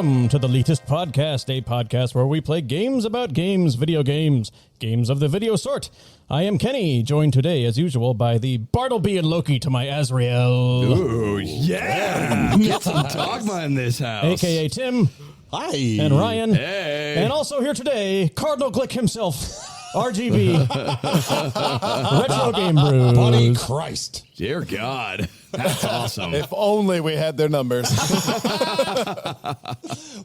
Welcome to the Leetist podcast, a podcast where we play games about games, video games, games of the video sort. I am Kenny, joined today, as usual, by the Bartleby and Loki to my Azrael. Ooh, yeah! Get some dogma in this house. A.K.A. Tim. Hi. And Ryan. Hey. And also here today, Cardinal Glick himself, RGB. RetroGameBrews. Buddy Christ. Dear God. That's awesome. If only we had their numbers.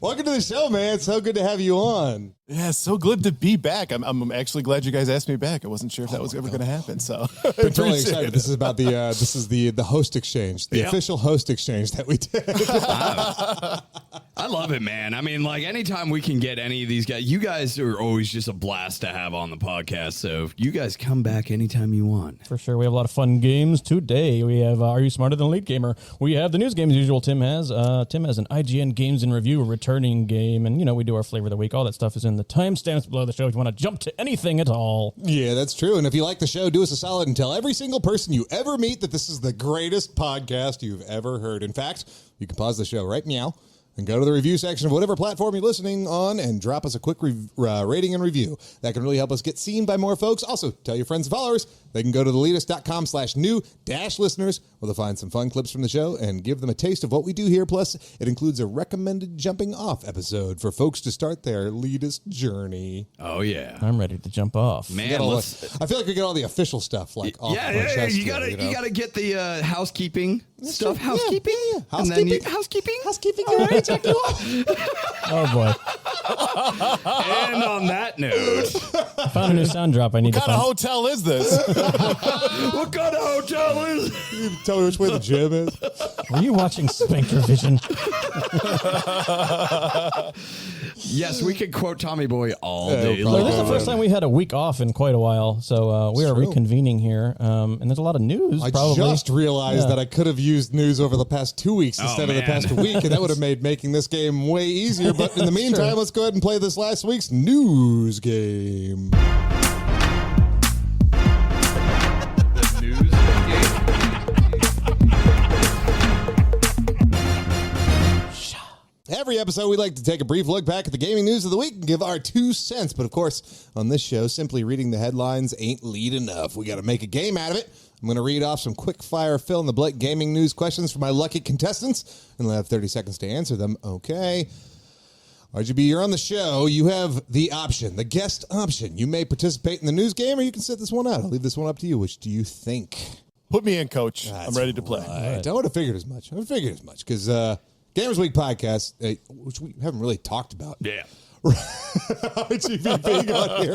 Welcome to the show, man. It's so good to have you on. Yeah, so good to be back. I'm actually glad you guys asked me back. I wasn't sure if that was ever going to happen. So I'm totally excited. This is about the host exchange, the official host exchange that we did. I love it, man. I mean, like, anytime we can get any of these guys, you guys are always just a blast to have on the podcast. So you guys come back anytime you want. For sure. We have a lot of fun games today. We have Are You Smarter Than a Lead Gamer? We have the news game as usual. Tim has an IGN Games in Review, a returning game. And, we do our flavor of the week. All that stuff is in the timestamps below the show if you want to jump to anything at all. Yeah, that's true. And if you like the show, do us a solid and tell every single person you ever meet that this is the greatest podcast you've ever heard. In fact, you can pause the show right now and go to the review section of whatever platform you're listening on and drop us a quick rating and review. That can really help us get seen by more folks. Also, tell your friends and followers. They can go to theleetist.com/new-listeners where they'll find some fun clips from the show and give them a taste of what we do here. Plus, it includes a recommended jumping off episode for folks to start their Leetist journey. Oh, yeah. I'm ready to jump off. Man, I feel like we get all the official stuff off our chest You here, gotta get the housekeeping stuff. Housekeeping? Yeah. And then Housekeeping. housekeeping? You ready to check you off? Oh, boy. And on that note, I found a new sound drop I need to What kind of find. hotel is this? what kind of hotel is You tell me which way the gym is. Were you watching Spectre Vision? Yes, we could quote Tommy Boy all Yeah, day probably This is long. the first time we had a week off in quite a while, so we are true. reconvening here, and there's a lot of news. I probably. just realized that I could have used news over the past 2 weeks instead of the man. past week, and that would have made making this game way easier. But in the meantime, let's go ahead and play this last week's news game. Every episode, we like to take a brief look back at the gaming news of the week and give our 2 cents. But of course, on this show, simply reading the headlines ain't lead enough. We got to make a game out of it. I'm going to read off some quick-fire fill-in-the-blank gaming news questions for my lucky contestants, and they'll have 30 seconds to answer them. Okay. RGB, you're on the show. You have the option, the guest option. You may participate in the news game, or you can sit this one out. I'll leave this one up to you. Which do you think? Put me in, coach. That's I'm ready to play. right. I would have figured as much. Because Gamers Week podcast, which we haven't really talked about. Yeah. RGB being on here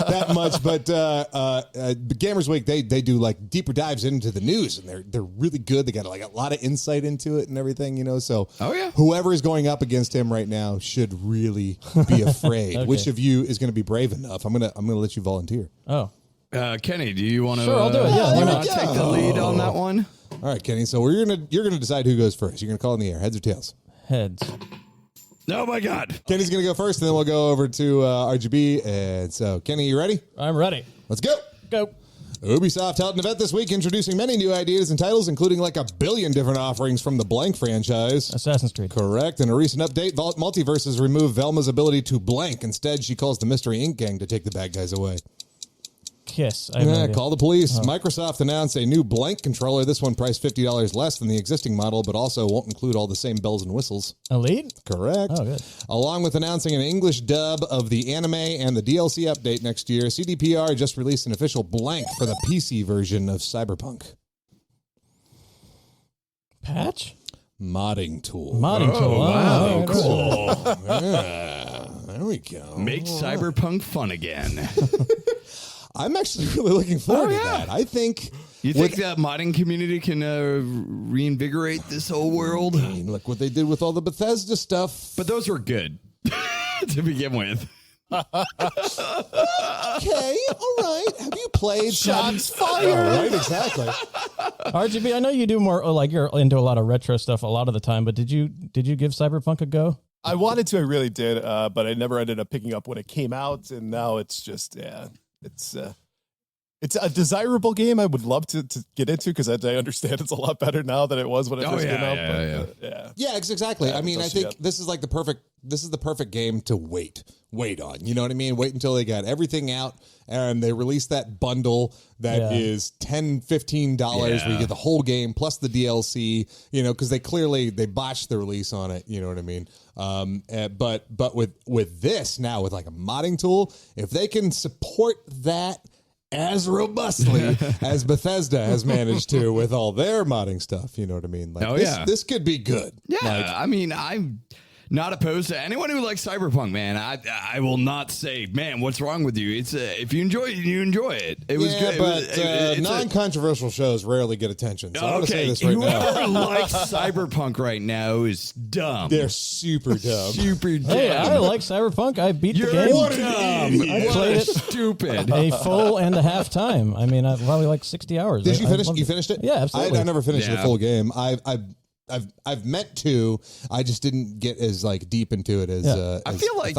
that much, but Gamers Week they do like deeper dives into the news, and they're really good. They got like a lot of insight into it and everything, So whoever is going up against him right now should really be afraid. Okay. Which of you is going to be brave enough? I'm gonna let you volunteer. Oh, Kenny, do you want to? Sure, I'll do it. Yeah, you why want not? to take the lead on that one? All right, Kenny. So you're gonna decide who goes first. You're gonna call in the air, heads or tails. heads. Oh my God. Kenny's gonna go first, and then we'll go over to RGB. And so, Kenny, you ready? I'm ready. Let's go. Go. Ubisoft held an event this week introducing many new ideas and titles, including like 1 billion different offerings from the Blank franchise. Assassin's Creed. Correct. In a recent update, Multiverse has removed Velma's ability to blank. Instead, she calls the Mystery Inc. gang to take the bad guys away. Kiss. I have no idea. Call the police. Microsoft announced a new Blank controller. This one priced $50 less than the existing model, but also won't include all the same bells and whistles. Elite? Correct. Oh, good. Along with announcing an English dub of the anime and the DLC update next year, CDPR just released an official Blank for the PC version of Cyberpunk. Patch? Modding tool. Modding tool. Wow, Oh, cool. Yeah, there we go. Make cyberpunk fun again. I'm actually really looking forward to that. I think... You think that modding community can reinvigorate this whole world? I mean, look what they did with all the Bethesda stuff. But those were good to begin with. Okay, all right. Have you played Shots some... fired. Oh, right, exactly. RGB, I know you do more, like you're into a lot of retro stuff a lot of the time, but did you give Cyberpunk a go? I wanted to, I really did, but I never ended up picking up when it came out, and now it's just, it's It's a desirable game I would love to get into because I understand it's a lot better now than it was when it first came out. Yeah, exactly. Yeah, I mean, I think this is like the perfect game to wait on. You know what I mean? Wait until they got everything out and they release that bundle that is $10, $15 where you get the whole game plus the DLC, you know, because they botched the release on it. You know what I mean? But with this now, with like a modding tool, if they can support that as robustly as Bethesda has managed to with all their modding stuff, you know what I mean? Like this could be good. Yeah, like, I mean, I'm not opposed to anyone who likes Cyberpunk, man. I will not say, man, what's wrong with you? It's if you enjoy it, you enjoy it. It was good. But non-controversial shows rarely get attention. So I'm going to say this right now. Whoever likes Cyberpunk right now is dumb. They're super dumb. Super dumb. Hey, I like Cyberpunk. I beat the game. I played it stupid. a full and a half time. I mean, probably like 60 hours. Did you finish? You finished it? Yeah, absolutely. I never finished the full game. I've meant to. I just didn't get as like deep into it as I feel like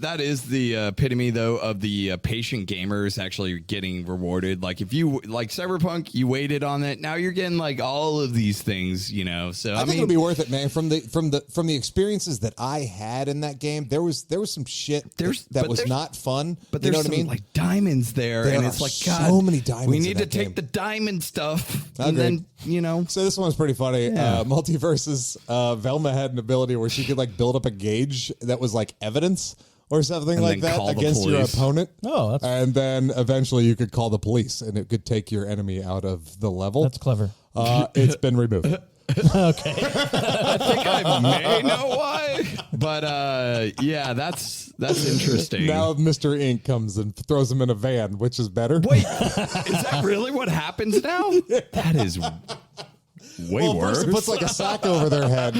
that is the epitome though of the patient gamers actually getting rewarded. Like if you like Cyberpunk, you waited on it. Now you're getting like all of these things, you know. So I think it'll be worth it, man. From the experiences that I had in that game, there was some shit that was not fun. But you there's know what I mean? Like diamonds there, and it's like God, so many diamonds. We need to in that take game. the diamond stuff, Agreed. and then you know. So this one's pretty funny. Multiverses. Velma had an ability where she could like build up a gauge that was like evidence or something And like then that call the against your police. opponent. Oh, that's And then eventually you could call the police and it could take your enemy out of the level. that's clever. It's been removed. Okay. I think I may know why, but yeah, that's interesting. Now Mr. Ink comes and throws him in a van, which is better. Wait, is that really what happens now? That is way worse. First it puts like a sack over their head.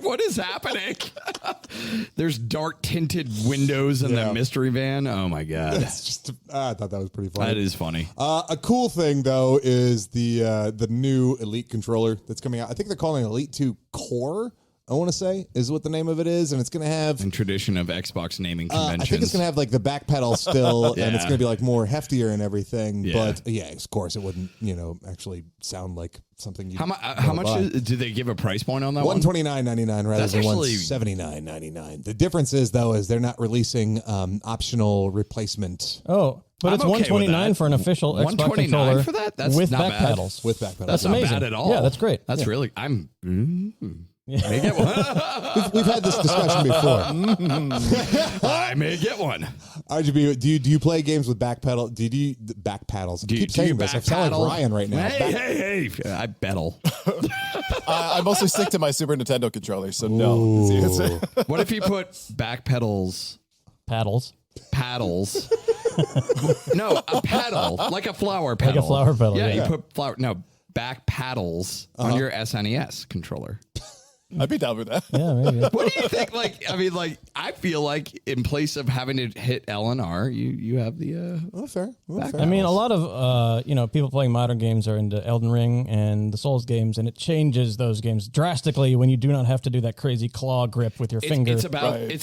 What is happening? There's dark tinted windows in the mystery van. Oh my God. It's just, I thought that was pretty funny. That is funny. A cool thing though is the new Elite controller that's coming out. I think they're calling it Elite 2 Core. I want to say is what the name of it is, and it's going to have In tradition of Xbox naming conventions. I think it's going to have like the back pedal still, and it's going to be like more heftier and everything. Yeah. But yeah, of course, it wouldn't actually sound like something. You How much do they give a price point on that one? $129.99 rather That's than actually- $179.99. The difference is though is they're not releasing optional replacement Oh, but it's I'm okay with $129 that. for an official Xbox $129 controller for that? That's with not back bad. pedals. with back pedals. That's Not amazing. bad at all. Yeah, that's great. That's Yeah. really I may get one. We've had this discussion before. I may get one. RGB, do you play games with back pedal? Back paddles? I keep saying this. I sound like Ryan right now. Hey! I battle. I mostly stick to my Super Nintendo controller, so no. Ooh. What if you put back pedals, Paddles. paddles? No, a pedal, like a flower pedal. Like a flower pedal, Yeah, yeah. you put back paddles on your SNES controller. I'd be down with that. Yeah, maybe. What do you think? I feel like in place of having to hit L and R, you have the. Fair. I mean, a lot of people playing modern games are into Elden Ring and the Souls games, and it changes those games drastically when you do not have to do that crazy claw grip with your finger. It's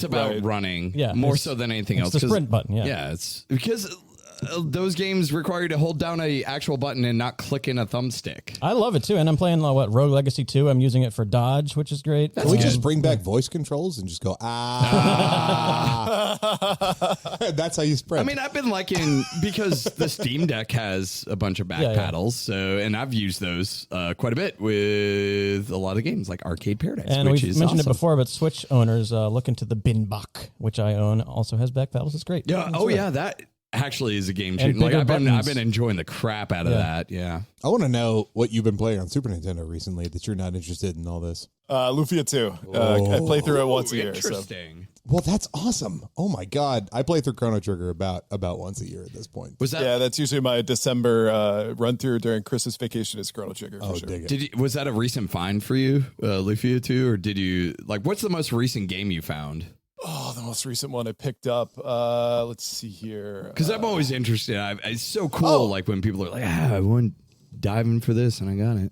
about running, more so than anything else. The sprint button, yeah, it's because those games require you to hold down a actual button and not click in a thumbstick. I love it too, and I'm playing Rogue Legacy 2. I'm using it for dodge, which is great. Can we just bring back voice controls and just go, That's how you sprint. I mean, I've been liking because the Steam Deck has a bunch of back paddles, and I've used those quite a bit with a lot of games like Arcade Paradise, And which we've is mentioned awesome. it before, but Switch owners look into the Binbach, which I own, also has back pedals. It's great. Yeah. That actually is a game And changer. Like bigger I've buttons. been enjoying the crap out of that. Yeah. I want to know what you've been playing on Super Nintendo recently that you're not interested in all this. Lufia 2. I play through it once a year. So. Interesting. Well, that's awesome. Oh my God. I play through Chrono Trigger about once a year at this point. Was that? Yeah, that's usually my December run through during Christmas vacation is Chrono Trigger. For sure. dig it. Was that a recent find for you, Lufia 2, or did you what's the most recent game you found? Oh, the most recent one I picked up. Let's see here. Because I'm always interested. It's so cool. Like when people are like, I want diving for this, and I got it.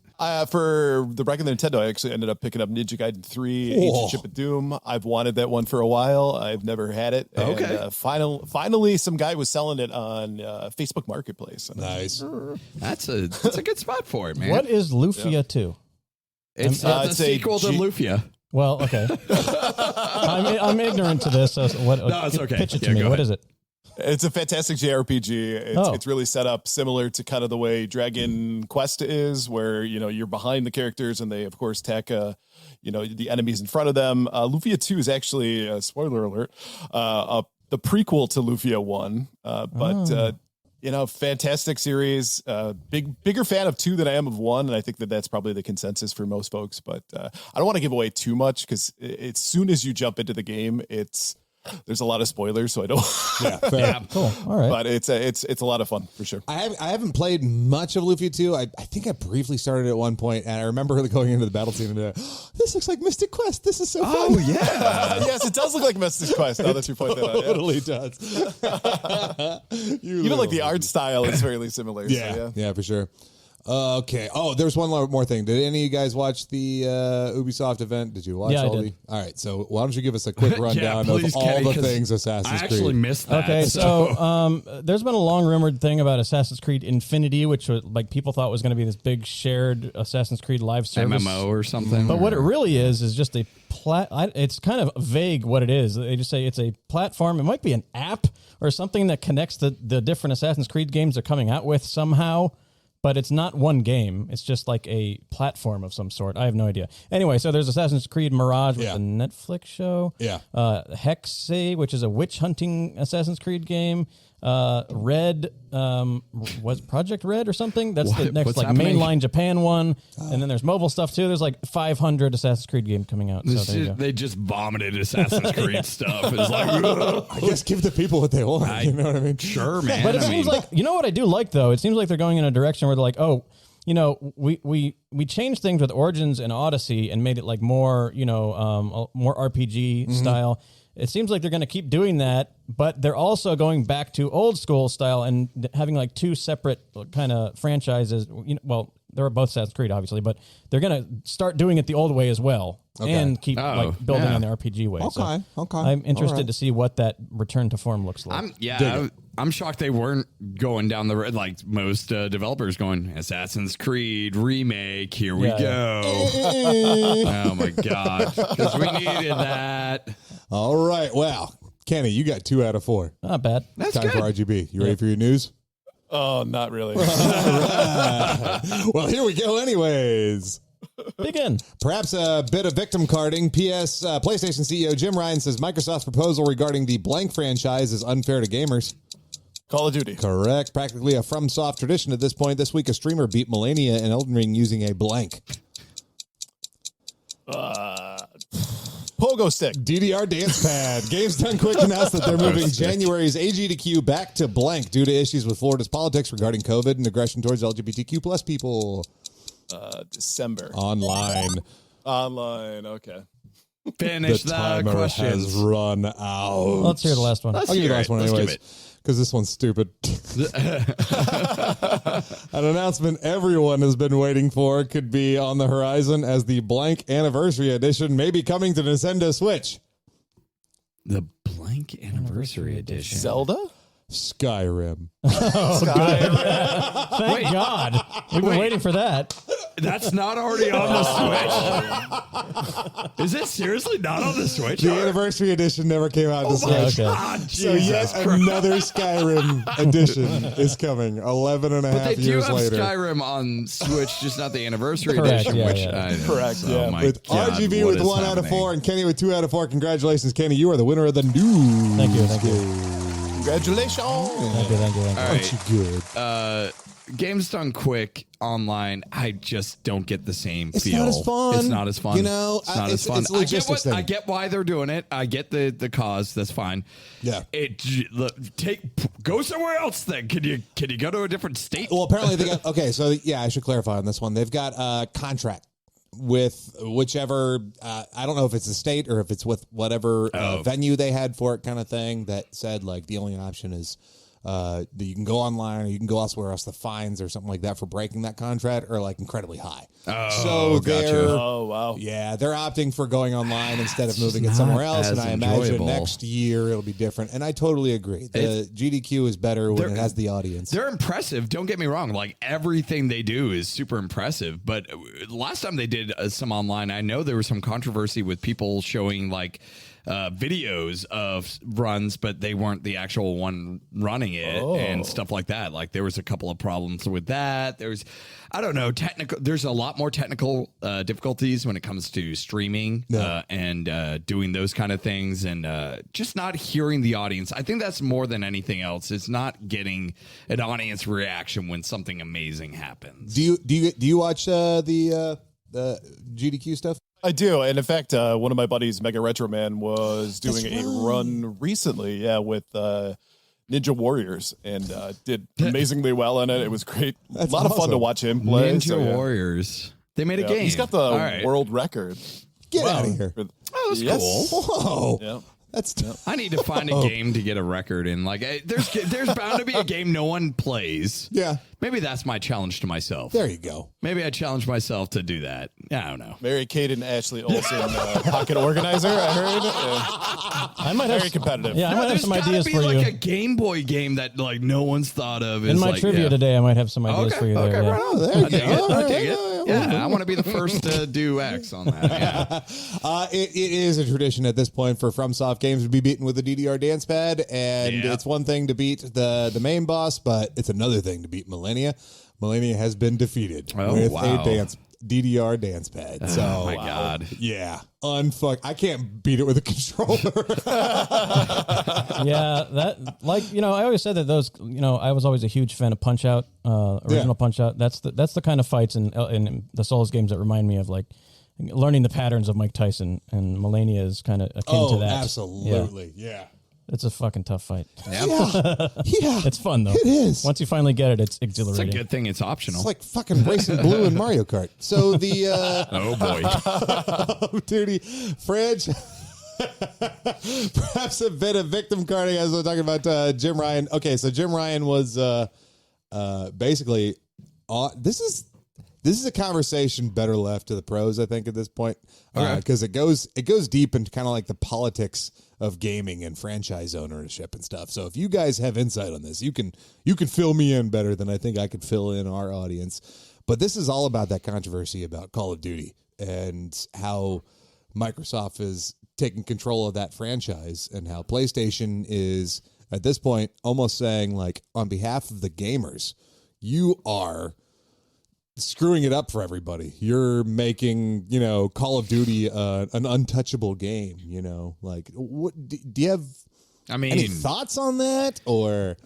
For the regular Nintendo, I actually ended up picking up Ninja Gaiden 3, Ancient Ship of Doom. I've wanted that one for a while. I've never had it. Okay. And, finally, some guy was selling it on Facebook Marketplace. Nice. That's a good spot for it, man. What is Lufia 2? It's a sequel to Lufia. Well, okay. I'm ignorant to this. So No, it's okay. Pitch it to Yeah, me. go What ahead. is it? It's a fantastic JRPG. It's really set up similar to kind of the way Dragon Quest is, where you're behind the characters and they, of course, attack the enemies in front of them. Lufia 2 is actually, spoiler alert, the prequel to Lufia 1. Fantastic series. Bigger fan of 2 than I am of 1, and I think that's probably the consensus for most folks. But I don't want to give away too much because as soon as you jump into the game, there's a lot of spoilers, so I don't. Yeah, Cool. All right. But it's a lot of fun for sure. I haven't played much of Lufia 2. I think I briefly started at one point, and I remember going into the battle scene and this looks like Mystic Quest. This is so fun. Oh yeah. Yes, it does look like Mystic Quest. Now that you point that out, Totally does. even like the art style is fairly similar. Yeah, for sure. Okay. Oh, there's one more thing. Did any of you guys watch the Ubisoft event? Did you watch Yeah, I all did. All right. So why don't you give us a quick rundown please, of all Kenny, the 'cause things Assassin's I actually Creed? missed that. Okay, so there's been a long rumored thing about Assassin's Creed Infinity, which was, people thought was going to be this big shared Assassin's Creed live service MMO or something. But what it really is just a it's kind of vague what it is. They just say it's a platform. It might be an app or something that connects the different Assassin's Creed games they're coming out with somehow. But it's not one game. It's just like a platform of some sort. I have no idea. Anyway, so there's Assassin's Creed Mirage, which is a Netflix show. Yeah. Hexe, which is a witch hunting Assassin's Creed game. Red, was Project Red or something? That's the next What's happening? mainline Japan one. And then there's mobile stuff too. There's like 500 Assassin's Creed game coming out. So there you go. They just vomited Assassin's Creed stuff. It's like, ugh. I guess give the people what they want. You know what I mean? Sure, man. But it I seems mean, like, you know what I do like though? It seems like they're going in a direction where they're like, oh, we changed things with Origins and Odyssey and made it like more, more RPG style. It seems like they're going to keep doing that, but they're also going back to old school style and having like two separate kind of franchises. Well, they're both Assassin's Creed, obviously, but they're going to start doing it the old way as well and keep building on the RPG way. Okay. I'm interested to see what that return to form looks like. I'm shocked they weren't going down the road like most developers going Assassin's Creed remake. Here we go. Oh my god, because we needed that. All right. Well, Kenny, you got 2 out of 4. Not bad. That's Time good. for RGB. You ready for your news? Oh, not really. Well, here we go anyways. Begin. Perhaps a bit of victim carding. PlayStation CEO Jim Ryan says Microsoft's proposal regarding the blank franchise is unfair to gamers. Call of Duty. Correct. Practically a FromSoft tradition at this point. This week, a streamer beat Melania in Elden Ring using a blank. Pogo stick. DDR dance pad. Games Done Quick announced that they're moving January's AG to Q back to blank due to issues with Florida's politics regarding COVID and aggression towards LGBTQ plus people. December. Online. Okay. Finish The the timer questions. has run out. Let's hear the last one. I'll give you the last one Let's give anyways. it. Because this one's stupid. An announcement everyone has been waiting for could be on the horizon as the blank anniversary edition may be coming to Nintendo Switch. The blank anniversary edition. Zelda? Skyrim. Thank God. We've been waiting for that. That's not already on the Switch. Is it seriously not on the Switch? The anniversary edition never came out to Switch. Okay. God, So Jesus yet Christ. another Skyrim edition is coming 11 and a But half they do years have later. Skyrim on Switch, just not the anniversary Correct, edition. yeah, Which yeah. I know. Correct, So, yeah. my With God, RGB what with is 1 out of happening? 4 and Kenny with 2 out of 4. Congratulations, Kenny. You are the winner of the news. Thank you. Congratulations. Thank you. All Aren't right. you good? Games Done Quick online, I just don't get the same It's feel. not as fun. It's not as fun. You know, it's not it's- as fun. it's a logistics thing. I get why they're doing it. I get the cause. That's fine. Yeah. Go somewhere else. Then can you go to a different state? Well, apparently they got okay. So yeah, I should clarify on this one. They've got a contract with whichever I don't know if it's the state or if it's with whatever venue they had for it, kind of thing. That said, like the only option is you can go online or you can go elsewhere else. The fines or something like that for breaking that contract are like incredibly high. Oh, gotcha. Oh, wow. Yeah, they're opting for going online instead of moving it somewhere else. And I imagine enjoyable. next year it'll be different. And I totally agree. The GDQ is better when it has the audience. They're impressive. Don't get me wrong. Like everything they do is super impressive. But last time they did some online, I know there was some controversy with people showing like videos of runs, but they weren't the actual one running it and stuff like that. Like there was a couple of problems with that. I don't know, there's a lot more technical difficulties when it comes to streaming and doing those kind of things and just not hearing the audience. I think that's more than anything else. It's not getting an audience reaction when something amazing happens. Do you watch the GDQ stuff? I do. And in fact, one of my buddies, Mega Retro Man, was doing a run recently, with Ninja Warriors and did amazingly well in it. It was great. A lot of fun to watch him play. Ninja Warriors. They made a game. He's got the world record. Get out of here. Oh, that's cool. Whoa. Yeah. That's I need to find a game to get a record in. Like, there's bound to be a game no one plays. Yeah. Maybe that's my challenge to myself. There you go. Maybe I challenge myself to do that. I don't know. Mary-Kate and Ashley Olsen, pocket organizer, I heard. I might have Very competitive. Yeah, I might have some ideas for like you. a Game Boy game that like no one's thought of. In my trivia today, I might have some ideas for you there. Okay, Yeah. right on. there you I dig go. it. I dig it. Yeah, I want to be the first to do X on that. Yeah. It is a tradition at this point for FromSoft games to be beaten with a DDR dance pad, and it's one thing to beat the main boss, but it's another thing to beat Millennia. Millennia has been defeated with a DDR dance pad. Oh my God. Yeah. I can't beat it with a controller. Yeah, that I always said that those I was always a huge fan of Punch Out, original Punch Out. That's the kind of fights in the Souls games that remind me of like learning the patterns of Mike Tyson, and Millennia is kind of akin to that. Absolutely. Yeah. It's a fucking tough fight. Yeah. It's fun though. It is. Once you finally get it, it's exhilarating. It's a good thing it's optional. It's like fucking racing blue in Mario Kart. So the oh boy. Duty Fridge. Perhaps a bit of victim carding as we're talking about Jim Ryan. Okay, so Jim Ryan was basically this is a conversation better left to the pros, I think, at this point, because it goes deep into kind of like the politics of gaming and franchise ownership and stuff. So if you guys have insight on this, you can fill me in better than I think I could fill in our audience. But this is all about that controversy about Call of Duty and how Microsoft is taking control of that franchise and how PlayStation is at this point almost saying, like, on behalf of the gamers, you are screwing it up for everybody. You're making, Call of Duty an untouchable game, like what do you have any thoughts on that? Or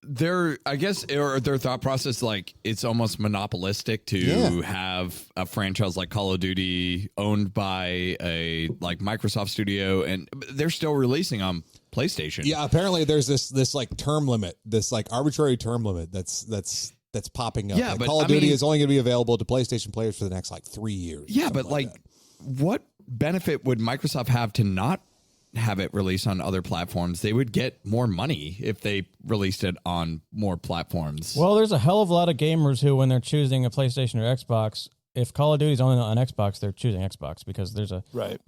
their thought process, like it's almost monopolistic to have a franchise like Call of Duty owned by a like Microsoft studio, and they're still releasing on PlayStation. Yeah, apparently there's this like term limit, this like arbitrary term limit that's popping up. Yeah, like but Call of Duty is only going to be available to PlayStation players for the next like 3 years. Yeah, but like what benefit would Microsoft have to not have it released on other platforms? They would get more money if they released it on more platforms. Well, there's a hell of a lot of gamers who, when they're choosing a PlayStation or Xbox, if Call of Duty is only on Xbox, they're choosing Xbox because there's a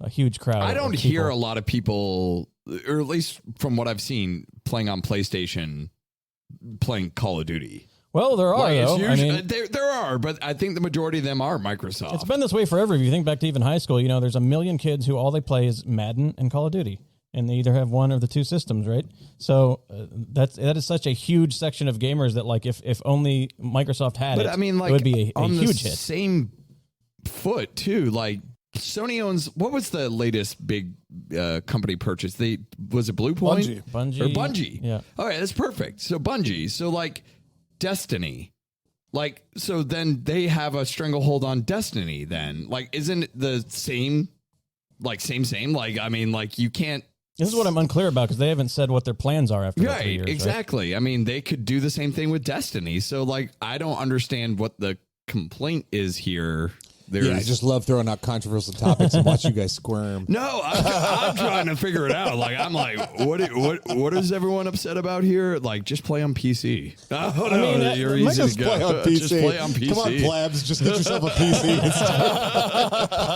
huge crowd. I don't hear a lot of people, or at least from what I've seen, playing on PlayStation, playing Call of Duty. Well, there are, though. There are, but I think the majority of them are Microsoft. It's been this way forever. If you think back to even high school, there's a million kids who all they play is Madden and Call of Duty, and they either have one of the two systems, right? So that is such a huge section of gamers that, like, if only Microsoft had it would be a huge hit. Same foot too, like Sony owns. What was the latest big company purchase? Was it Blue Point? Bungie. Yeah. All right, that's perfect. So Bungie. So like Destiny. Like, so then they have a stranglehold on Destiny then. Like, isn't it the same? Like, same? Like, like you can't. This is what I'm unclear about because they haven't said what their plans are after 3 years. Exactly. Right? They could do the same thing with Destiny. So, like, I don't understand what the complaint is here. I just love throwing out controversial topics and watch you guys squirm. No, I'm trying to figure it out. Like, I'm like, what is everyone upset about here? Like, just play on PC. Oh, no, you're easy to go. Play on PC. Just play on PC. Come on, plebs, just get yourself a PC.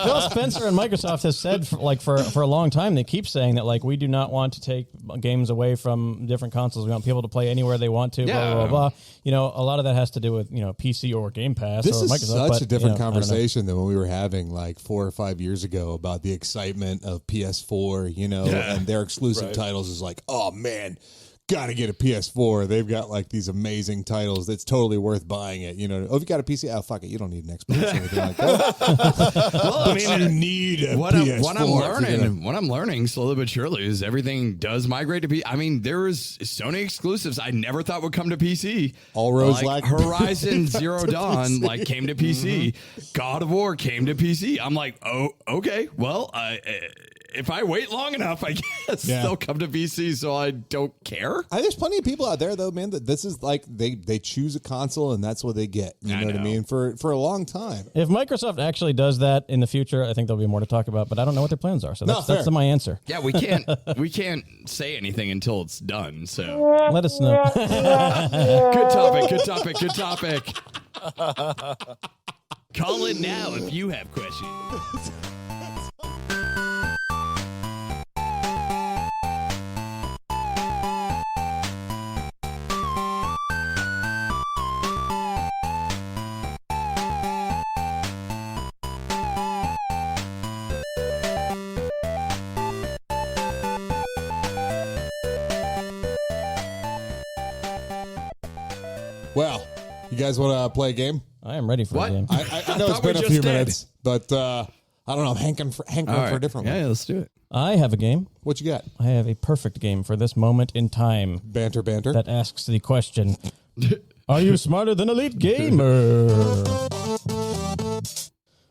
Phil Spencer and Microsoft has said for a long time, they keep saying that, like, we do not want to take games away from different consoles. We want people to play anywhere they want to, blah, blah, blah. You know, a lot of that has to do with, PC or Game Pass this or is Microsoft. Such a different conversation than when we were having like 4 or 5 years ago about the excitement of PS4, and their exclusive titles is like, oh man, gotta get a PS4. They've got like these amazing titles that's totally worth buying it. If you got a PC, fuck it, you don't need an Xbox or anything like that. Well, I mean, you need a what PS4. What I'm learning slowly but surely is everything does migrate to PC. I mean, there is Sony exclusives I never thought would come to PC. All roads like Horizon Zero Dawn came to PC. Mm-hmm. God of War came to PC. I'm like, oh, okay, well, if I wait long enough, I guess they'll come to PC, so I don't care. There's plenty of people out there, though, man, that this is like they choose a console and that's what they get. You know what I mean? For a long time. If Microsoft actually does that in the future, I think there'll be more to talk about, but I don't know what their plans are. So that's my answer. Yeah, we can't say anything until it's done. So let us know. Good topic. Call in now if you have questions. Well, you guys want to play a game? I am ready for a game. I know it's been a few minutes, but I don't know. I'm hankering for a different one. Yeah, let's do it. I have a game. What you got? I have a perfect game for this moment in time. Banter. That asks the question, are you smarter than a Leet Gamer?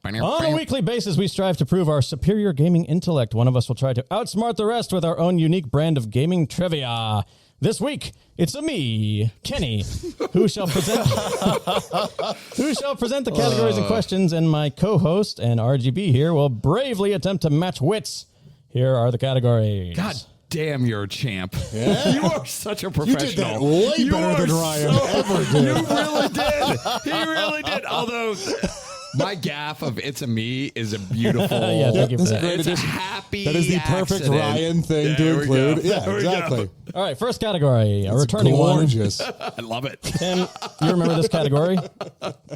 On a weekly basis, we strive to prove our superior gaming intellect. One of us will try to outsmart the rest with our own unique brand of gaming trivia. This week, it's me, Kenny, who shall present the categories and questions, and my co-host and RGB here will bravely attempt to match wits. Here are the categories. God damn, you're a champ. Yeah. You are such a professional. You did that way better than Ryan ever did. You really did. He really did. Although my gaff of "It's a Me" is a beautiful. Yeah, thank you for that. It's a happy. That is the perfect Ryan thing to include. Yeah, exactly. All right, first category, a returning gorgeous. I love it. Tim, you remember this category?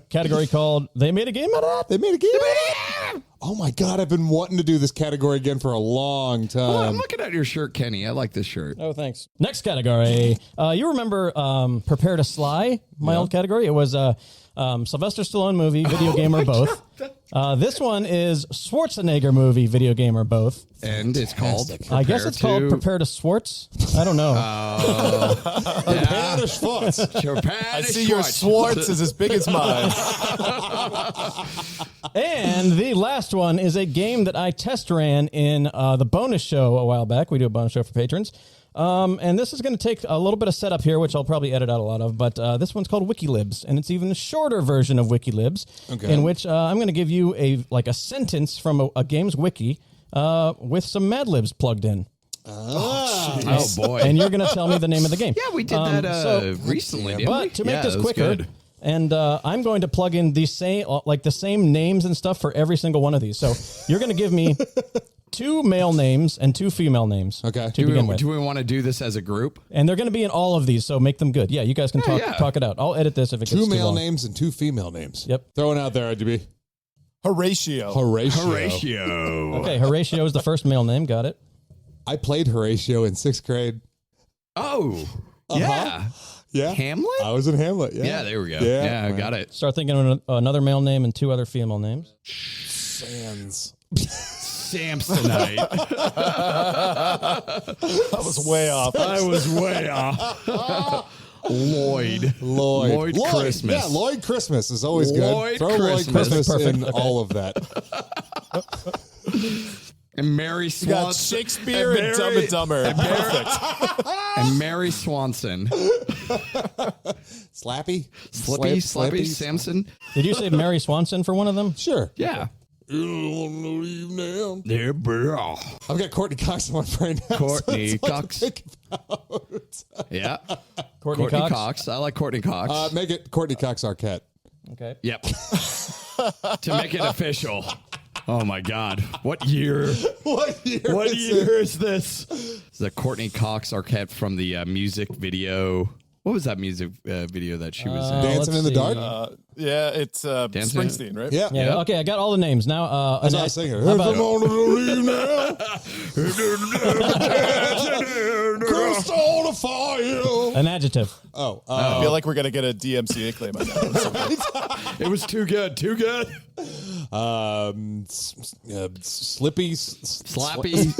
Category called "They Made a Game Out of That." They made a game out of that. Oh my God, I've been wanting to do this category again for a long time. Oh, I'm looking at your shirt, Kenny. I like this shirt. Oh, thanks. Next category, you remember "Prepare to Sly"? My old category. It was Sylvester Stallone movie, video game, or both. This one is Schwarzenegger movie, video game, or both. And it's called I guess it's called Prepare to Swartz. I don't know. Prepare to Schwartz. I see your Schwartz is as big as mine. And the last one is a game that I test ran in the bonus show a while back. We do a bonus show for patrons. And this is going to take a little bit of setup here, which I'll probably edit out a lot of, but this one's called Wiki Libs, and it's even a shorter version of Wiki Libs, in which I'm going to give you a sentence from a game's wiki with some Mad Libs plugged in. Oh boy! And you're going to tell me the name of the game. Yeah, we did that recently, didn't we? But to make this quicker, and I'm going to plug in the same names and stuff for every single one of these. So you're going to give me 2 male names and 2 female names. Okay. Do we want to do this as a group? And they're going to be in all of these, so make them good. Yeah, you guys can talk it out. I'll edit this if it gets too long. 2 male names and 2 female names. Yep. Throwing out there, RGB. Horatio. Okay, Horatio is the first male name. Got it. I played Horatio in 6th grade. Oh, yeah. Yeah. Hamlet? I was in Hamlet, yeah. Yeah, there we go. Yeah, I got it. Start thinking of another male name and 2 other female names. Sans. Samsonite. I was way off. Lloyd Christmas. Yeah, Lloyd Christmas is always good. Throw Christmas. Lloyd Christmas in Okay. all of that. And Mary Swanson. You got Shakespeare and Dumb and Dumber. Perfect. And Mary Swanson. Slappy? Slappy, Samson. Did you say Mary Swanson for one of them? Sure. Yeah. You don't want to leave now. There, bro. I've got Courtney Cox on my brain now. Courtney so Cox. Yeah. Courtney Cox. I like Courtney Cox. Make it Courtney Cox Arquette. Okay. Yep. To make it official. Oh my God! What year? What year is this? It's the Courtney Cox Arquette from the music video. What was that music video that she was in? Dancing in the Dark? Yeah, it's Springsteen, right? Yeah. Yeah. Okay, I got all the names now. That's what I was singing. how about- Come on to leave now. Crystal to fire. An adjective. Oh, I feel like we're gonna get a DMCA claim on that. It was too good. Too good. Slippy. Slappy.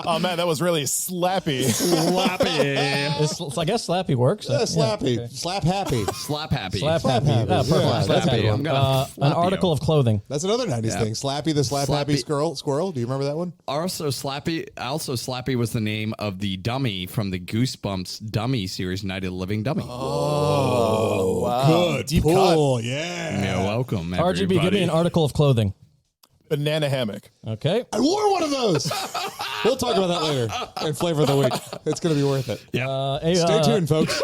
Oh man, that was really slappy. Slappy. I guess Slappy works. Slappy. okay. Slap happy. Slap happy. Slap happy. happy. Perfect. Yeah, Slap that's a happy. good I'm gonna An article of clothing. That's another 90s thing. Slappy the Slap Happy Slappy. Squirrel. Do you remember that one? Also, Slappy was the name of the dummy from the Goosebumps dummy series, Night of the Living Dummy. Oh wow, Good deep pull. cut. Yeah. You're welcome, RGB, give me an article of clothing. Banana hammock. Okay. I wore one of those. We'll talk about that later in Flavor of the Week. It's going to be worth it. Yeah. Stay tuned, folks.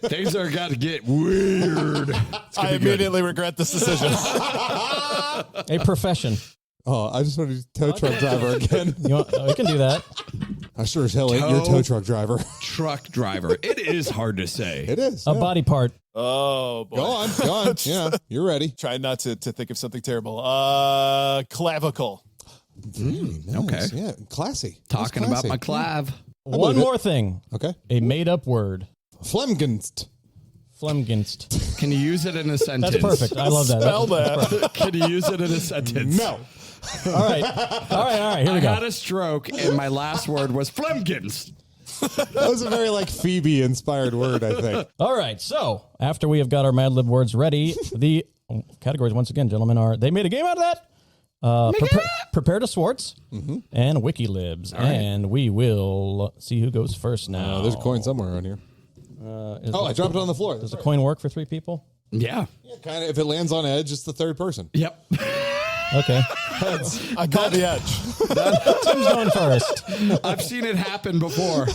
Things are going to get weird. I immediately regret this decision. A profession. Oh, I just wanted to tow truck driver again. We can do that. I sure as hell ain't your tow truck driver. Truck driver. It is hard to say. It is. A body part. Oh boy. Go on. Yeah, you're ready. Try not to think of something terrible. Clavicle. Nice. Okay. Yeah, classy. Talking That's about classy. my clav. One more thing. Okay. A made-up word. Flemgenst. Flemgenst. Can you use it in a sentence? That's perfect. I love that. Spell that. Can you use it in a sentence? No. All right. Here I we go. had a stroke, and my last word was Flemgens. That was a very Phoebe-inspired word, I think. All right. So after we have got our Mad Lib words ready, the categories once again, gentlemen, are they made a game out of that? Prepare to Swartz and WikiLibs, and we will see who goes first now. There's a coin somewhere around here. I dropped it on the floor. Does the coin work for three people? Yeah. Kind of. If it lands on edge, it's the third person. Yep. Okay. I call the edge. Tim's going first. I've seen it happen before.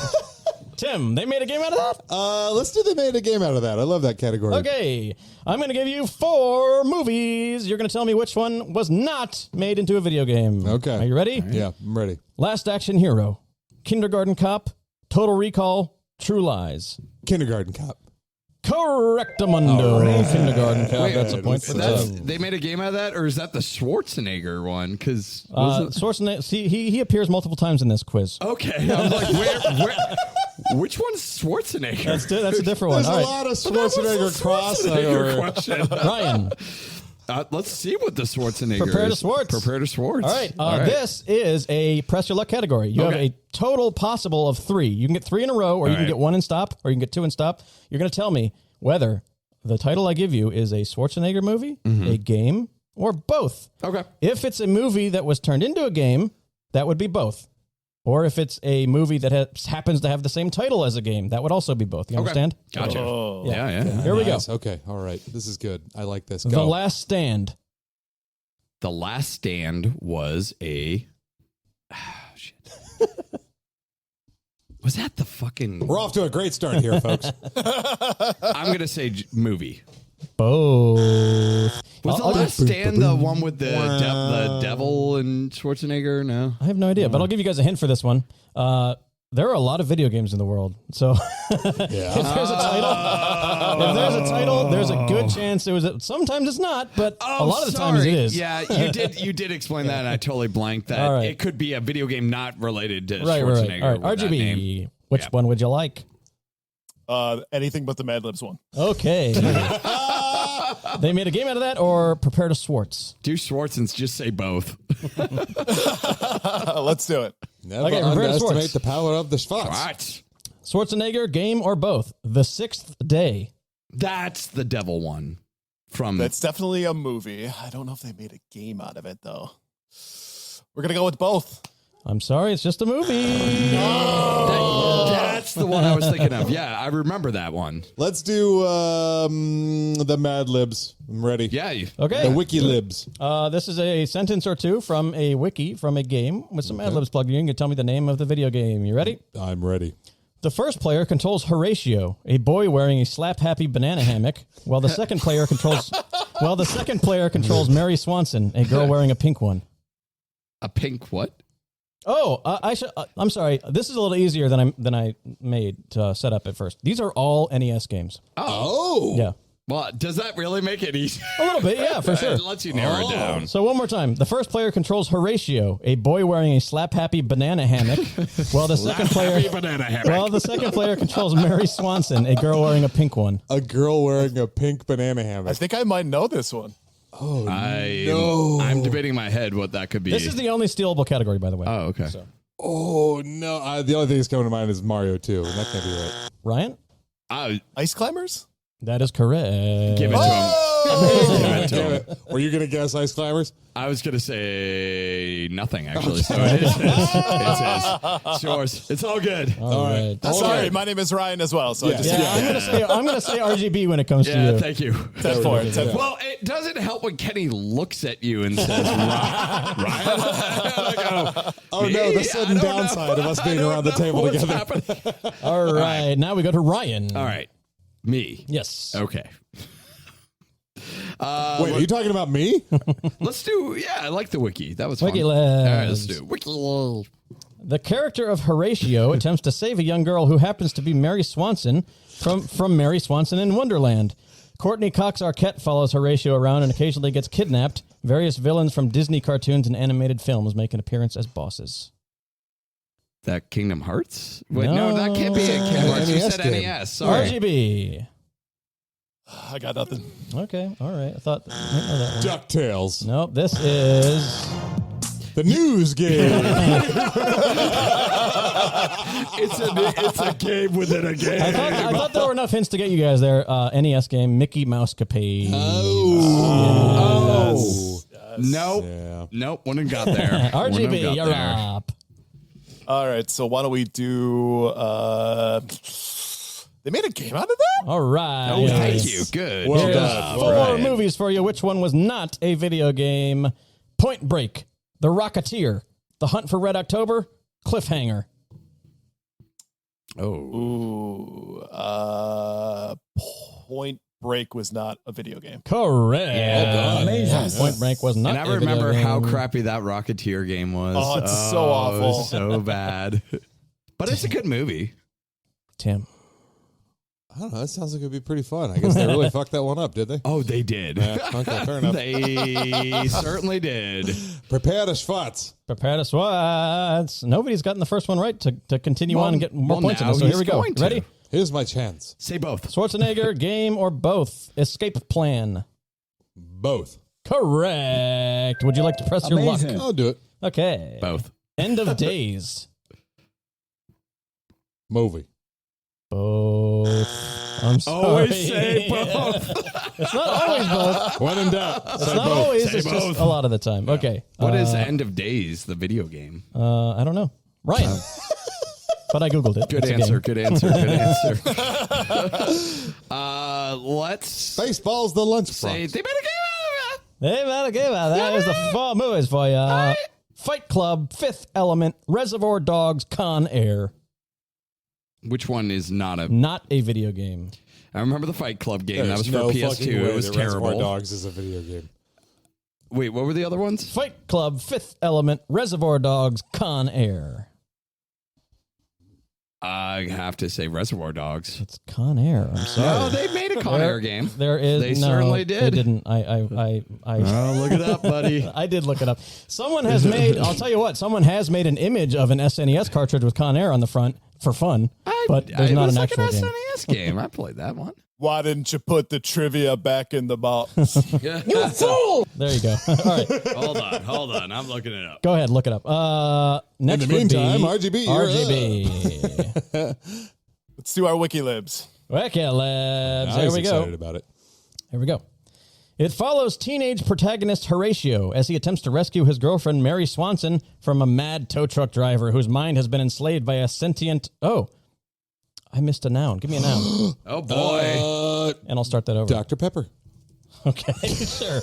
Tim, they made a game out of that? Let's do they made a game out of that. I love that category. Okay. I'm going to give you 4 movies. You're going to tell me which one was not made into a video game. Okay. Are you ready? Yeah, I'm ready. Last Action Hero, Kindergarten Cop, Total Recall, True Lies. Kindergarten Cop. Correctamundo. Kindergarten Cop. Wait, that's a point for Tim. They made a game out of that, or is that the Schwarzenegger one? Because Schwarzenegger, see, he appears multiple times in this quiz. okay, I'm like, where? Which one's Schwarzenegger? That's a different one. There's All a right. lot of Schwarzenegger Schwarzenegger crossover. question. Ryan. Let's see what the Schwarzenegger Prepare is. to Swartz. Prepare to Swartz. All right. This is a press your luck category. You have a total possible of 3. You can get 3 in a row, or you can get 1 and stop, or you can get 2 and stop. You're going to tell me whether the title I give you is a Schwarzenegger movie, a game, or both. Okay. If it's a movie that was turned into a game, that would be both. Or if it's a movie that happens to have the same title as a game, that would also be both. You understand? Gotcha. Oh. Yeah. Here we go. Nice. Okay. All right. This is good. I like this. The Go. Last Stand. The Last Stand was a. Shit. Was that the fucking? We're off to a great start here, folks. I'm gonna say movie. Both. Was The Last Stand the one with the devil and Schwarzenegger? No. I have no idea, but I'll give you guys a hint for this one. There are a lot of video games in the world, so if there's a title, there's a good chance it was. Sometimes it's not, but a lot of the times it is. Yeah, you did explain that, and I totally blanked that. All right. It could be a video game not related to Right. Schwarzenegger. All right, with that name. RGB. Which one would you like? Anything but the Mad Libs one. Okay. They made a game out of that, or Prepare to Swartz. Do Schwartz and just say both. Let's do it. Never Okay, Roberto underestimate Schwartz. the power of the Schwartz. Right. Schwarzenegger, game, or both? The Sixth Day. That's the devil one. That's definitely a movie. I don't know if they made a game out of it, though. We're going to go with both. I'm sorry, it's just a movie. That's the one I was thinking of. Yeah, I remember that one. Let's do the Mad Libs. I'm ready. Yeah. Okay. The Wiki Libs. This is a sentence or two from a wiki from a game with some Mad Libs plugged in. You can tell me the name of the video game. You ready? I'm ready. The first player controls Horatio, a boy wearing a slap-happy banana hammock, while the second player controls Mary Swanson, a girl wearing a pink one. A pink what? Oh, I'm sorry. This is a little easier than I made to set up at first. These are all NES games. Oh. Yeah. Well, does that really make it easy? A little bit, yeah, for sure. It lets you narrow it down. So one more time. The first player controls Horatio, a boy wearing a slap-happy banana hammock, while the second player controls Mary Swanson, a girl wearing a pink one. A girl wearing a pink banana hammock. I think I might know this one. Oh, no. I'm debating in my head what that could be. This is the only stealable category, by the way. Oh, okay. So. Oh, no. The only thing that's coming to mind is Mario 2, and that can't be right. Ryan? Ice Climbers? That is correct. Give it to him. Give it to him. Were you going to guess Ice Climbers? I was going to say nothing, actually. So it is his. It's his. It's yours. It's all good. All right. Sorry, my name is Ryan as well. So I'm gonna say RGB when it comes to you. Yeah, thank you. 10 for it. Well, it doesn't help when Kenny looks at you and says, Ryan. Oh, no, the sudden downside of us being around the table together. All right, now we go to Ryan. All right. Me. Yes. Okay. Wait, are you talking about me? Let's do, I like the wiki. That was fun. Wiki All right, let's Labs. do Wiki. The character of Horatio attempts to save a young girl who happens to be Mary Swanson from Mary Swanson in Wonderland. Courtney Cox Arquette follows Horatio around and occasionally gets kidnapped. Various villains from Disney cartoons and animated films make an appearance as bosses. That Kingdom Hearts? Wait, no, that can't be a Kingdom Hearts. You said NES. Sorry. RGB. I got nothing. Okay, all right. I thought I didn't know that one. DuckTales. Nope, this is The news game. It's a game within a game. I thought there were enough hints to get you guys there. NES game, Mickey Mouse Capade. Oh. Nope. Yeah. Nope. Wouldn't got there. RGB, you're up. All right, so why don't we do... They made a game out of that? All right. Oh, thank you. Good. Well Here's done. four movies for you. Which one was not a video game? Point Break, The Rocketeer, The Hunt for Red October, Cliffhanger. Ooh. Point Break was not a video game. Correct. Yeah. Amazing. Point Break was not. And I a remember video how game. crappy that Rocketeer game was. Oh, it's so awful. So bad. But it's a good movie. Tim. I don't know. That sounds like it'd be pretty fun. I guess they really fucked that one up, did they? Oh, they did. Yeah, okay, fair enough. They certainly did. Prepare to schwatz. Prepare to swats. Nobody's gotten the first one right to continue on and get more points in this. So here we go. Ready? Here's my chance. Say both. Schwarzenegger, game or both? Escape plan. Both. Correct. Would you like to press your luck? I'll do it. Okay. Both. End of Days. Movie. Both. I'm sorry. Always say both. It's not always both. When in doubt, It's say not both. always. Say It's both. just a lot of the time. Okay. What is End of Days, the video game? I don't know. Ryan. But I Googled it. Good It's a answer. game. Good answer. Good answer. Let's Baseball's the lunch say box. they better get Hey, man, okay, man. That is the four movies for you. Fight Club, Fifth Element, Reservoir Dogs, Con Air. Which one is not a? Not a video game. I remember the Fight Club game. There's That was for no PS2. fucking way It was that Reservoir terrible. Dogs is a video game. Wait, what were the other ones? Fight Club, Fifth Element, Reservoir Dogs, Con Air. I have to say Reservoir Dogs. It's Con Air. I'm sorry. No, they made a Con Air game. There is. They no, certainly They did. didn't. Oh, look it up, buddy. I did look it up. Someone has made. I'll tell you what. Someone has made an image of an SNES cartridge with Con Air on the front for fun, but there's not an actual It was game. like an SNES game. I played that one. Why didn't you put the trivia back in the box? There you go. All right, Hold on. I'm looking it up. go ahead, look it up. Next In the meantime, would RGB, be you're RGB. Let's do our wiki libs. Okay, labs. I Here was we go. excited about it. Here we go. It follows teenage protagonist Horatio as he attempts to rescue his girlfriend Mary Swanson from a mad tow truck driver whose mind has been enslaved by a sentient... Oh, I missed a noun. Give me a noun. Oh, boy. And I'll start that over. Dr. Pepper. Okay, sure.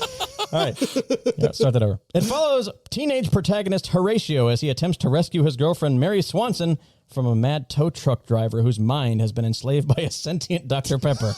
All right. Yeah, start that over. It follows teenage protagonist Horatio as he attempts to rescue his girlfriend Mary Swanson from a mad tow truck driver whose mind has been enslaved by a sentient Dr. Pepper.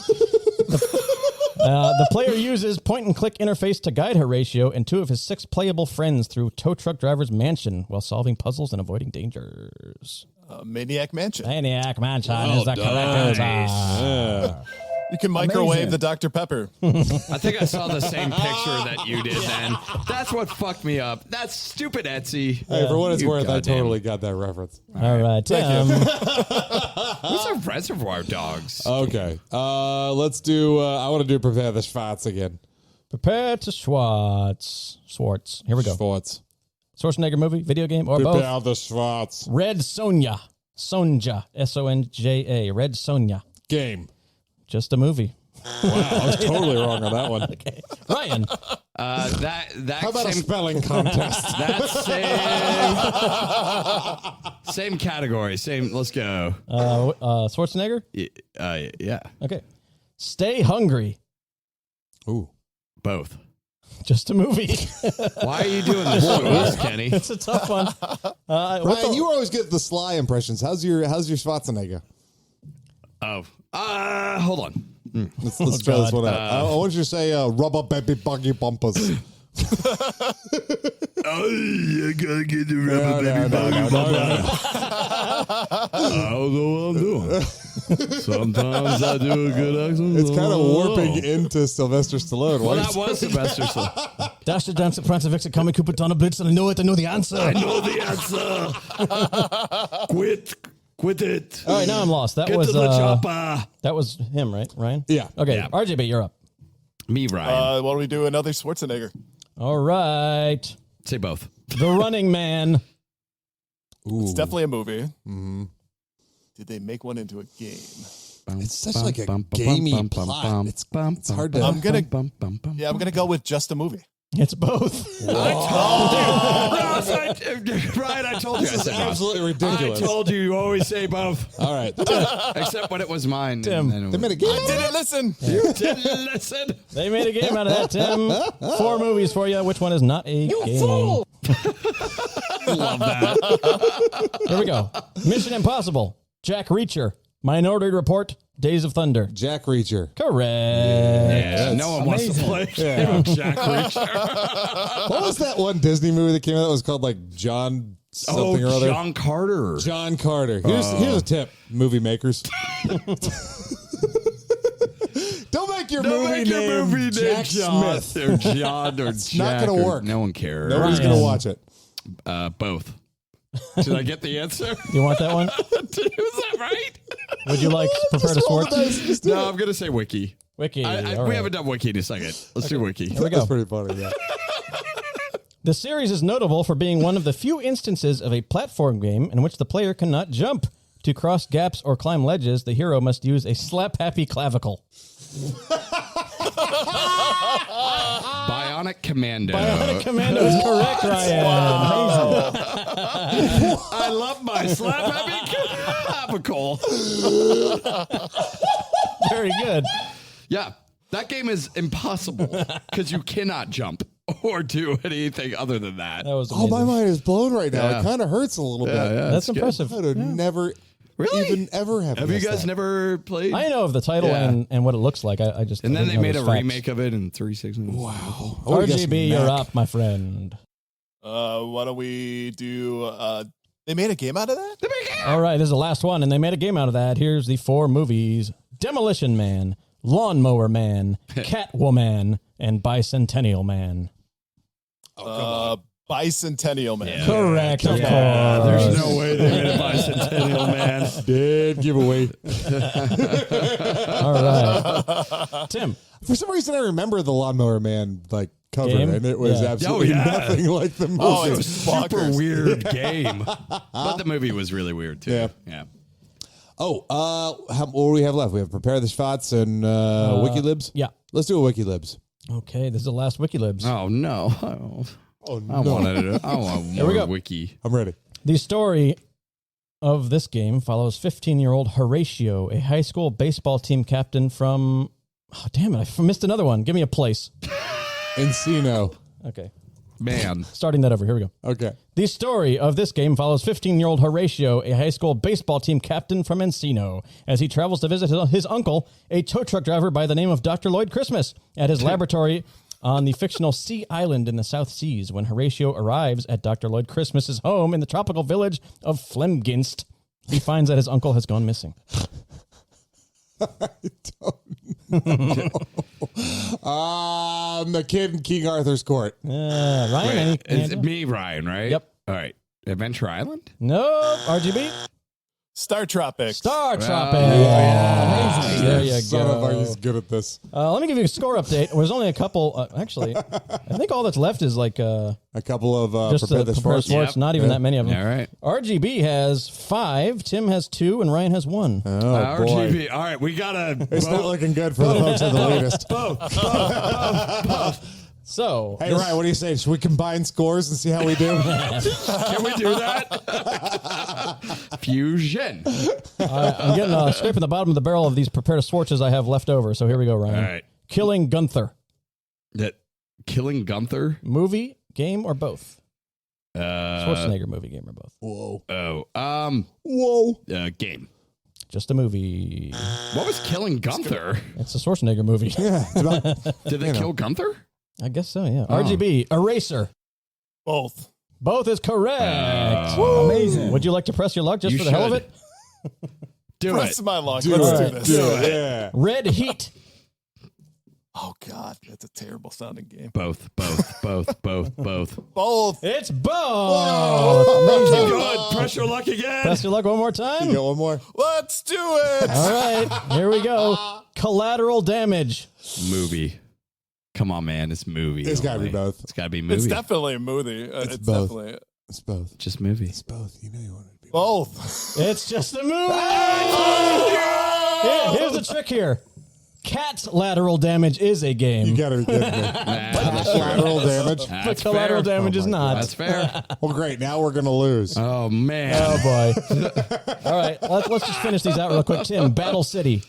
The player uses point-and-click interface to guide Horatio and 2 of his 6 playable friends through tow truck driver's mansion while solving puzzles and avoiding dangers. Maniac Mansion. Maniac Mansion is the correct answer. You can microwave the Dr. Pepper. I think I saw the same picture that you did, man. That's what fucked me up. That's stupid, Etsy. Hey, for what it's worth, I goddamn. totally got that reference. All right, Tim. These are Reservoir Dogs. Okay. Let's do, I want to do Prepare the Schwartz again. Prepare to Schwartz. Here we go. Schwartz. Schwarzenegger movie, video game, or Prepare both? the Schwartz. Red Sonja. Sonja. Red Sonja. Game. Just a movie. Wow, I was totally wrong on that one. Okay. Ryan. That How about a same, spelling contest? that same category. Same. Let's go. Schwarzenegger? Yeah. Okay. Stay Hungry. Ooh. Both. Just a movie. Why are you doing this to us, Kenny? It's a tough one. Ryan, you always get the Sly impressions. How's your Schwarzenegger? Oh. Hold on. Let's try this one out. I want you to say rubber baby buggy bumpers. Oh, you gotta get the rubber baby buggy bumpers. I don't know what I'm doing. Sometimes I do a good accent. It's kind of warping into Sylvester Stallone. Well, that was Sylvester Stallone. Dasher, Dancer, Prancer, Vixen, Comic, Cooper, Donna, Blitz, and I know it. I know the answer. I know the answer. Quit it. All right, now I'm lost. That Get was to the chopper. That was him, right, Ryan? Yeah. Okay, Yeah. RJB, you're up. Me, Ryan. Why don't we do another Schwarzenegger? All right. Say both. The Running Man. Ooh. It's definitely a movie. Mm-hmm. Did they make one into a game? It's such like a gamey plot. It's hard to... I'm gonna go with just a movie. It's both. I told you. Ross, Ryan, I told you. This I is said both. absolutely ridiculous. I told you always say both. All right. Except when it was mine. Tim. They made a game. I didn't listen. You didn't listen. They made a game out of that, Tim. 4 movies for you. Which one is not a game? Love that. Here we go. Mission Impossible. Jack Reacher. Minority Report. Days of Thunder. Jack Reacher. Correct. Yeah, no one wants to play Jack Reacher. What was that one Disney movie that came out that was called like John something or other? John Carter. John Carter. Here's a tip, movie makers. Don't make your movie name Jack John Smith. or John or It's Jack. not going to or- work. No one cares. Nobody's Ryan. going to watch it. Both. Did I get the answer? You want that one? Was that right? Would you like Prepare to Just roll the Schwartz? dice, just do No, it. I'm going to say Wiki. Wiki. We all right. haven't done Wiki in a second. Let's do Wiki. Here we go. That's pretty funny, yeah. The series is notable for being one of the few instances of a platform game in which the player cannot jump. To cross gaps or climb ledges, the hero must use a slap-happy clavicle. Bionic Commando. Bionic Commando is correct, Ryan. I love my slap happy clavicle. Very good. Yeah, that game is impossible because you cannot jump or do anything other than that. That was Oh, amazing. my mind is blown right now. Yeah. It kind of hurts a little bit. That's good. impressive. I would have never Really? even ever have Have you guessed guys that. never played? I know of the title Yeah. and what it looks like. I just And I then didn't they know made a those facts. remake of it in 36 minutes. Wow. I would've guessed RGB, you're Mac. up, my friend. Why don't we do? They made a game out of that. All right, this is the last one, and they made a game out of that. Here's the 4 movies: Demolition Man, Lawnmower Man, Catwoman, and Bicentennial Man. Bicentennial Man. Correct, of course. There's no way they made a bicentennial, man. Dead giveaway. All right. Tim, For some reason, I remember the Lawnmower Man like cover, Game? and it was Yeah. absolutely nothing like the movie. Oh, It it's was super bonkers. weird game. But the movie was really weird, too. Yeah. Yeah. What do we have left? We have Prepare the Schwartz and WikiLibs. yeah. Let's do a WikiLibs. Okay, this is the last WikiLibs. Oh, no. Oh, no. I want more wiki. I'm ready. The story of this game follows 15-year-old Horatio, a high school baseball team captain from... Oh, damn it, I missed another one. Give me a place. Encino. Okay. Man. Starting that over. Here we go. Okay. The story of this game follows 15-year-old Horatio, a high school baseball team captain from Encino, as he travels to visit his uncle, a tow truck driver by the name of Dr. Lloyd Christmas, at his laboratory on the fictional Sea Island in the South Seas. When Horatio arrives at Dr. Lloyd Christmas's home in the tropical village of Flemginst, he finds that his uncle has gone missing. I don't know. The kid in King Arthur's Court. Ryan, It's me, Ryan, right? Yep. All right. Adventure Island? No, RGB? Star Tropics. Star Tropics. Yeah. There you Son go. of a, he's good at this. Let me give you a score update. There's only a couple. Actually, I think all that's left is like A couple of just prepare this prepare first. sports. Not even that many of them. All right. RGB has 5, Tim has 2, and Ryan has 1. Oh, boy. RGB. All right. We got to. It's not looking good for the folks at the latest. So, Hey, Ryan, what do you say? Should we combine scores and see how we do? Can we do that? Fusion. I'm getting scraping the bottom of the barrel of these prepared swatches I have left over. So here we go, Ryan. All right. Killing Gunther. Killing Gunther? Movie, game, or both? Uh, Schwarzenegger movie, game, or both? Whoa. Whoa. Game. Just a movie. What was Killing Gunther? It's a Schwarzenegger movie. Yeah. It's about, Did they kill Gunther? I guess so, yeah. RGB, Eraser. Both. Both is correct. Amazing. Would you like to press your luck just You for the hell of should. it? Do Press it. my luck. do Let's it. do this. Do it. Yeah. Red Heat. Oh, God. That's a terrible sounding game. Both. Both. It's both. Keep going. Press your luck again. Press your luck one more time. You got one more? Let's do it. All right, here we go. Collateral Damage. Movie. Come on, man. It's movie. It's got to be only. both. It's got to be movie. It's definitely a movie. It's both. definitely It's both. Just movie. It's both. You know you want it to be both. It's just a movie. Here's the trick here. Cat lateral damage is a game. You got to be kidding me. Collateral damage. But collateral damage is not. That's fair. Well, great. Now we're going to lose. Oh, man. Oh, boy. All right, let's just finish these out real quick. Tim, Battle City.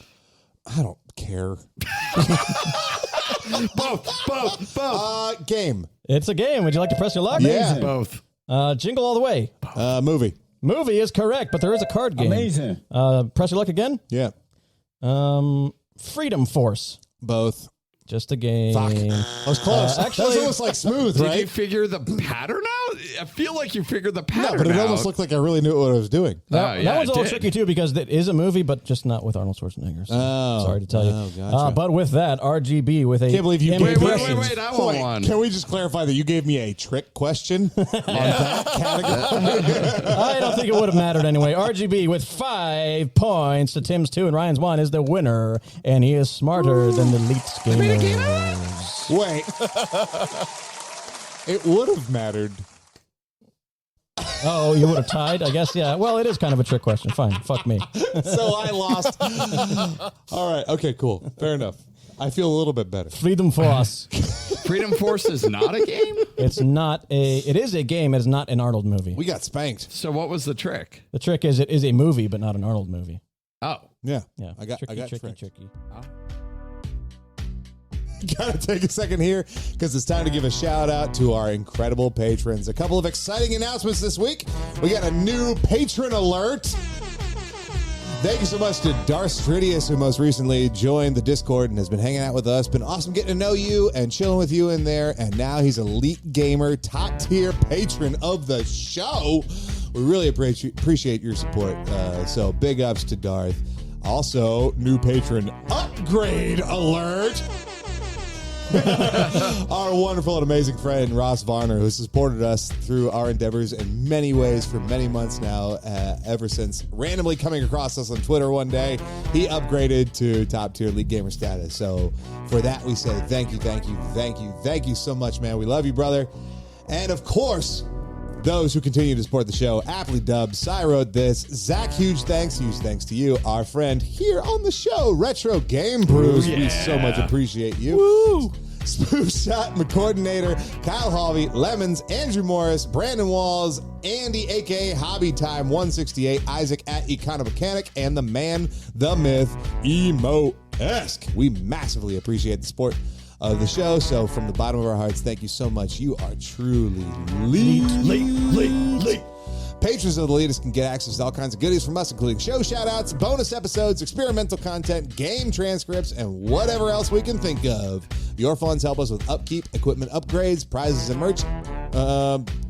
I don't care. Both. Game. It's a game. Would you like to press your luck? Yeah. Both. Jingle All the Way. Movie. Movie is correct, but there is a card game. Amazing. Press your luck again. Yeah. Freedom Force. Both. Just a game. Fuck. I was close. Actually- that was almost like smooth, Did right? you figure the pattern out? I feel like you figured the pattern No, but it out. almost looked like I really knew what I was doing. That yeah, one's a it little did. tricky, too, because it is a movie, but just not with Arnold Schwarzenegger. So Oh. sorry to tell you. Oh, gotcha. But with that, RGB with a... Can't believe you gave me Wait, I want one. Can we just clarify that you gave me a trick question on that category? I don't think it would have mattered anyway. RGB with 5 points to Tim's 2 and Ryan's 1 is the winner, and he is smarter than the Leetist gamers. Wait. It would have mattered. Oh, you would have tied, I guess. Yeah. Well, it is kind of a trick question. Fine. Fuck me. So I lost. All right. Okay, cool. Fair enough. I feel a little bit better. Freedom Force. Freedom Force is not a game? It's not a... It is a game. It is not an Arnold movie. We got spanked. So what was the trick? The trick is it is a movie, but not an Arnold movie. Oh. Yeah. Yeah. I got tricky. tricked. Gotta take a second here because it's time to give a shout out to our incredible patrons. A couple of exciting announcements this week. We got a new patron alert. Thank you so much to Darth Stridius, who most recently joined the Discord and has been hanging out with us. Been awesome getting to know you and chilling with you in there. And now he's a Leet Gamer, top tier patron of the show. We really appreciate your support. So big ups to Darth. Also, new patron upgrade alert. Our wonderful and amazing friend Ross Varner, who supported us through our endeavors in many ways for many months now, ever since randomly coming across us on Twitter one day, he upgraded to top tier League Gamer status. So for that, we say thank you so much, man. We love you, brother. And of course, those who continue to support the show, aptly dubbed, Cy wrote this. Zach, huge thanks to you, our friend here on the show, RetroGameBrews. We so much appreciate you. Woo! Spoof Shot, McCoordinator, Kyle Harvey, Lemons, Andrew Morris, Brandon Walls, Andy, aka Hobby Time 168, Isaac at Economechanic, and the man, the myth, Emo-esque. We massively appreciate the support of the show. So from the bottom of our hearts, thank you so much. You are truly Leet. Patrons of the Leetist can get access to all kinds of goodies from us, including show shout-outs, bonus episodes, experimental content, game transcripts, and whatever else we can think of. Your funds help us with upkeep, equipment upgrades, prizes, and merch.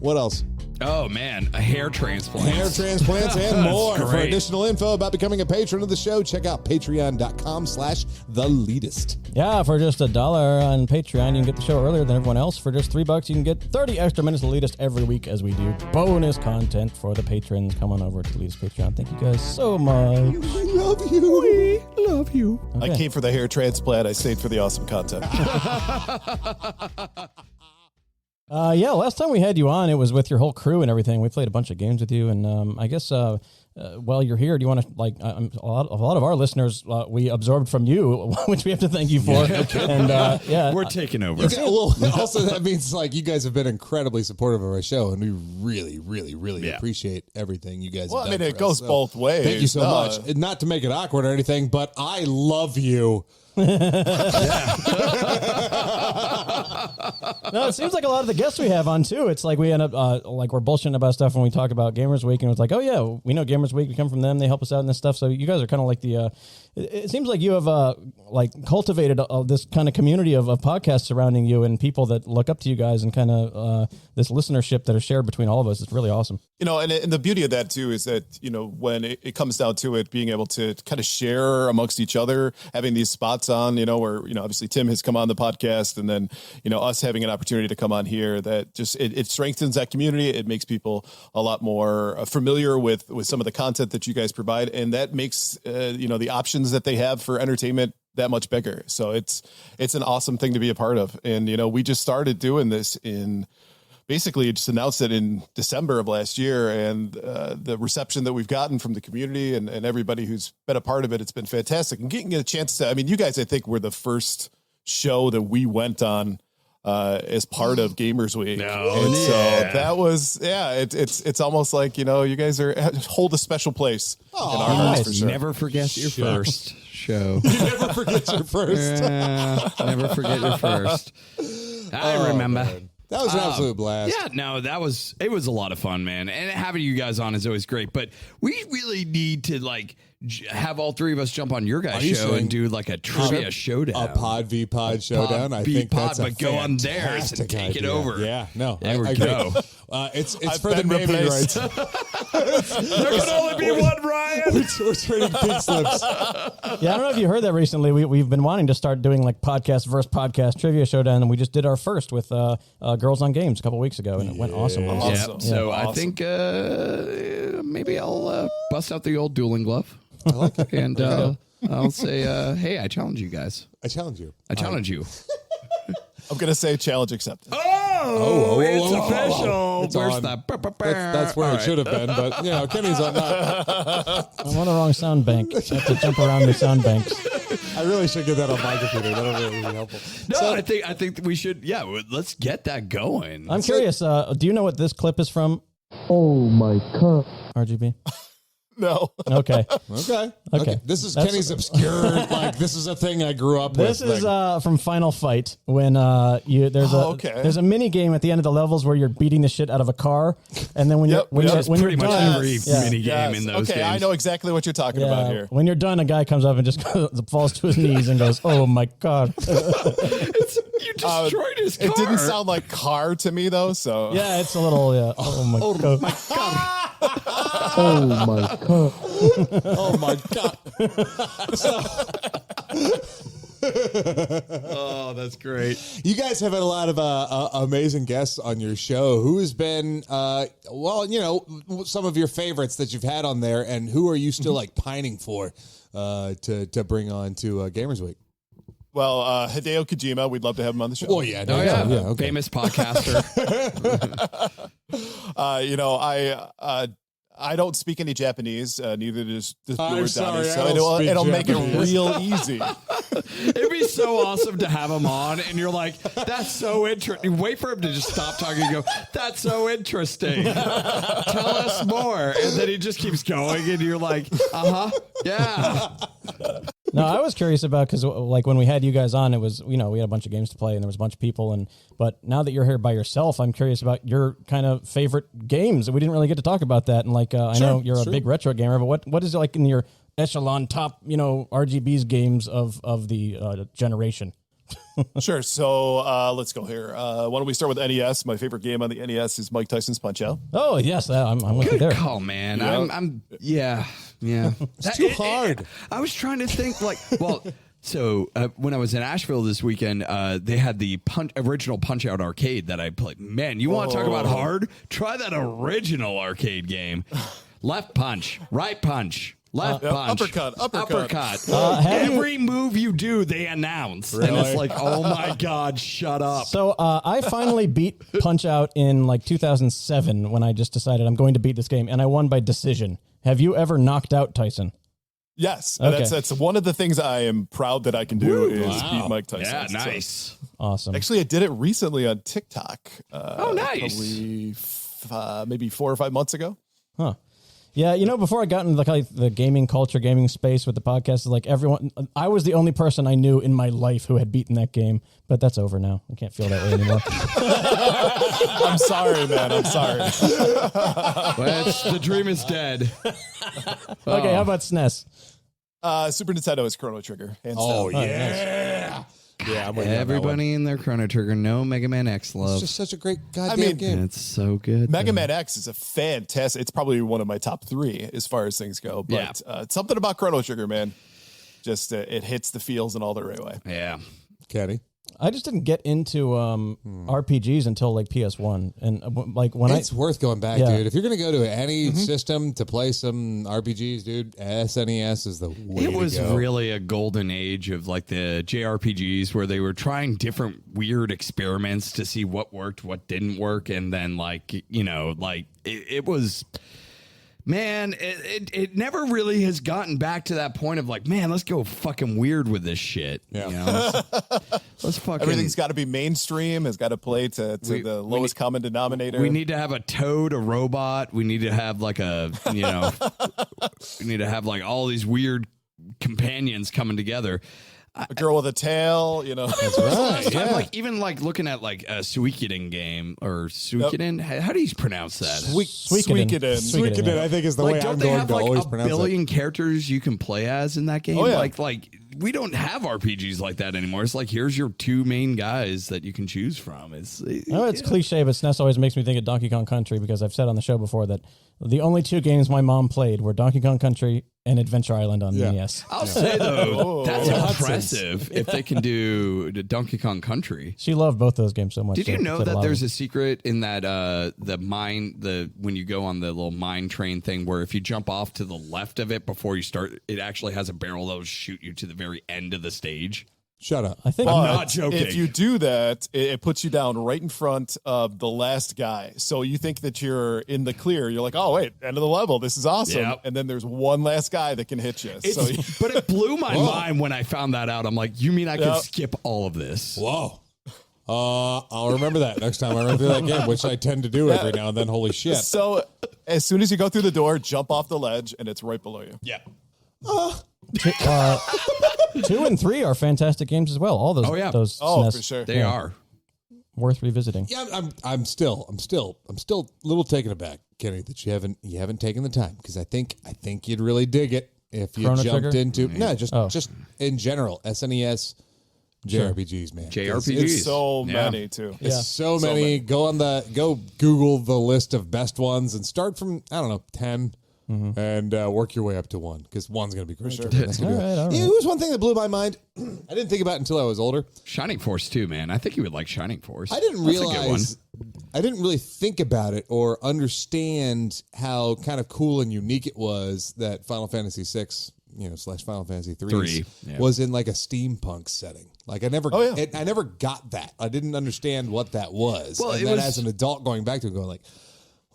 What else? Oh, man, a hair transplant. Hair transplants and more. Great. For additional info about becoming a patron of the show, check out patreon.com/theleetist. Yeah, for just $1 on Patreon, you can get the show earlier than everyone else. For just $3, you can get 30 extra minutes of Leetist every week as we do bonus content for the patrons. Come on over to Leetist Patreon. Thank you guys so much. We love you. We love you. I came for the hair transplant. I stayed for the awesome content. Yeah, last time we had you on, it was with your whole crew and everything. We played a bunch of games with you, and I guess while you're here, do you want to a lot of our listeners we absorbed from you, which we have to thank you for. And we're taking over. Also, that means like you guys have been incredibly supportive of our show, and we really appreciate everything you guys. Well, have I done mean, it for goes us. both ways. Thank you so much. Not to make it awkward or anything, but I love you. No, it seems like a lot of the guests we have on too. It's like we end up like we're bullshitting about stuff when we talk about Gamers Week, and it's like, oh yeah, we know Gamers Week. We come from them. They help us out in this stuff. So you guys are kind of like the. It seems like you have like cultivated this kind of community of podcasts surrounding you and people that look up to you guys, and kind of this listenership that is shared between all of us. It's really awesome. You know, and the beauty of that too is that, you know, when it comes down to it, being able to kind of share amongst each other, having these spots on, you know, where, you know, obviously Tim has come on the podcast, and then, you know, us having an opportunity to come on here, that just it strengthens that community. It makes people a lot more familiar with some of the content that you guys provide, and that makes you know, the options that they have for entertainment that much bigger. So it's an awesome thing to be a part of. And, you know, we just started doing this basically just announced it in December of last year, and the reception that we've gotten from the community and everybody who's been a part of it, it's been fantastic. And getting a chance to, I mean, you guys, I think, were the first show that we went on as part of Gamers Week. So that was, it's almost like, you know, you guys hold a special place in our hearts for sure. Never forget your first show. Never forget your first. Never forget your first. I remember. Man. That was an absolute blast. Yeah, no, it was a lot of fun, man. And having you guys on is always great. But we really need to like have all three of us jump on your guys' show and do like a trivia showdown. A pod v pod showdown. I think that's but go on theirs and take it over. Yeah, no. There we go. It's for the naming rights. There can only be one Ryan. We're trading pink slips. Yeah, I don't know if you heard that recently. We've been wanting to start doing like podcast versus podcast trivia showdown, and we just did our first with Girls on Games a couple weeks ago, and it went awesome. Awesome. So Awesome. I think maybe I'll bust out the old dueling glove. I like it. And I'll say, hey, I challenge you guys. I challenge you. I challenge you. I'm going to say challenge accepted. It's official. It's Where's on. the... That's where it should have been, but you know, Kenny's on that. I'm on the wrong sound bank. I have to jump around the sound banks. I really should get that on my computer. That'll really be helpful. No, I think we should, let's get that going. I'm curious, do you know what this clip is from? Oh my god. RGB? No. Okay. Okay. This is Kenny's obscure. Like this is a thing I grew up with. This is from Final Fight when there's a mini game at the end of the levels where you're beating the shit out of a car, and then when you're pretty much done, every mini game in those games. I know exactly what you're talking about here. When you're done, a guy comes up and just falls to his knees and goes, "Oh my god!" You destroyed his car. It didn't sound like car to me though. So Yeah, it's a little Oh my god! My God. Oh my god. oh my god. Oh, that's great. You guys have had a lot of amazing guests on your show. Who has been, some of your favorites that you've had on there, and who are you still like pining for to bring on to Gamers Week? Well, Hideo Kojima, we'd love to have him on the show. Oh yeah, okay. Famous podcaster. I don't speak any Japanese. Neither does Brewer I'm sorry, Donnie, I so don't speak it'll make it Japanese. real easy. It'd be so awesome to have him on, and you're like, that's so interesting. Wait for him to just stop talking and go, that's so interesting. Tell us more. And then he just keeps going, and you're like, yeah. No, I was curious about, because like when we had you guys on, it was, we had a bunch of games to play and there was a bunch of people. But now that you're here by yourself, I'm curious about your kind of favorite games. We didn't really get to talk about that. And like, I know you're a big retro gamer, but what is it like in your echelon top, RGB's games of the generation? Sure. So let's go here. Why don't we start with NES? My favorite game on the NES is Mike Tyson's Punch-Out. Oh, yes. I'm with you there. Good call, man. Yeah. Yeah. It's too hard. I was trying to think so when I was in Asheville this weekend, they had the original Punch-Out arcade that I played. Man, you want to talk about hard? Try that original arcade game. Left punch, right punch. Left punch, uppercut. Every move you do, they announce, and it's like, oh my god, shut up. So I finally beat Punch-Out in like 2007 when I just decided I'm going to beat this game, and I won by decision. Have you ever knocked out Tyson? Yes, okay. That's one of the things I am proud that I can do is beat Mike Tyson. Yeah, nice, so. Awesome. Actually, I did it recently on TikTok. Nice. Probably maybe 4 or 5 months ago. Huh. Yeah, before I got into the gaming culture, gaming space with the podcast, like everyone, I was the only person I knew in my life who had beaten that game, but that's over now. I can't feel that way anymore. I'm sorry, man. I'm sorry. The dream is dead. Okay, how about SNES? Super Nintendo is Chrono Trigger. Oh, down. yeah. Yeah, I'm with you on that one. Everybody in their Chrono Trigger, no Mega Man X love. It's just such a great goddamn game. It's so good. Mega Man X is a fantastic. It's probably one of my top 3 as far as things go. But something about Chrono Trigger, man. Just it hits the feels in all the right way. Yeah. Kenny? I just didn't get into RPGs until like PS1, and like when it's worth going back, dude. If you're gonna go to any system to play some RPGs, dude, SNES is the way to go. It was really a golden age of like the JRPGs where they were trying different weird experiments to see what worked, what didn't work, and then it was. Man, it never really has gotten back to that point of like, man, let's go fucking weird with this shit. Yeah. Let's fucking. Everything's got to be mainstream. Has got to play to the lowest common denominator. We need to have a toad, a robot. We need to have like we need to have like all these weird companions coming together. A girl with a tail, That's right. Yeah. Like even like looking at like a Suikoden game or Suikoden. How do you pronounce that? Suikoden. Suikoden, I think, is the way I'm going to always pronounce it. Like a billion characters you can play as in that game. Oh, yeah. Like we don't have RPGs like that anymore. It's like here's your 2 main guys that you can choose from. It's cliche, but SNES always makes me think of Donkey Kong Country, because I've said on the show before that the only 2 games my mom played were Donkey Kong Country and Adventure Island on NES. I'll say though, that's impressive if they can do the Donkey Kong Country. She loved both those games so much. Did you know that there's a secret in that when you go on the little mine train thing, where if you jump off to the left of it before you start, it actually has a barrel that will shoot you to the very end of the stage? Shut up. I think I'm not joking. If you do that, it puts you down right in front of the last guy. So you think that you're in the clear. You're like, oh, wait, end of the level. This is awesome. Yep. And then there's one last guy that can hit you. But it blew my mind when I found that out. I'm like, you mean I can skip all of this? Whoa. I'll remember that next time I run through that game, which I tend to do every now and then. Holy shit. So as soon as you go through the door, jump off the ledge, and it's right below you. Yeah. 2 and 3 are fantastic games as well. All those. Those SNES, for sure. They are worth revisiting. Yeah, I'm still a little taken aback, Kenny, that you haven't taken the time, because I think you'd really dig it if you Chrono jumped Trigger? into just in general SNES JRPGs, man. JRPGs. It's so many too. It's so many. Go Google the list of best ones and start from 10. And work your way up to 1, because 1's going to be crucial. All right. It was one thing that blew my mind. I didn't think about it until I was older. Shining Force too, man. I think you would like Shining Force. I didn't realize. I didn't really think about it or understand how kind of cool and unique it was that Final Fantasy VI, / Final Fantasy 3 was in like a steampunk setting. Like I never got that. I didn't understand what that was. Well, and then as an adult going back to it, going like,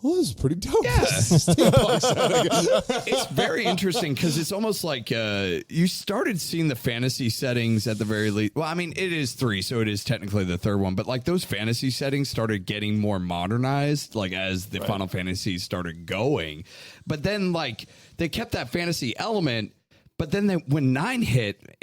Oh, this is pretty dope. Yeah. Steampunk setting. It's very interesting because it's almost like you started seeing the fantasy settings at the very least. Well, I mean, it is 3, so it is technically the third one. But like those fantasy settings started getting more modernized, like as the Final Fantasies started going. But then like they kept that fantasy element. But then when 9 hit,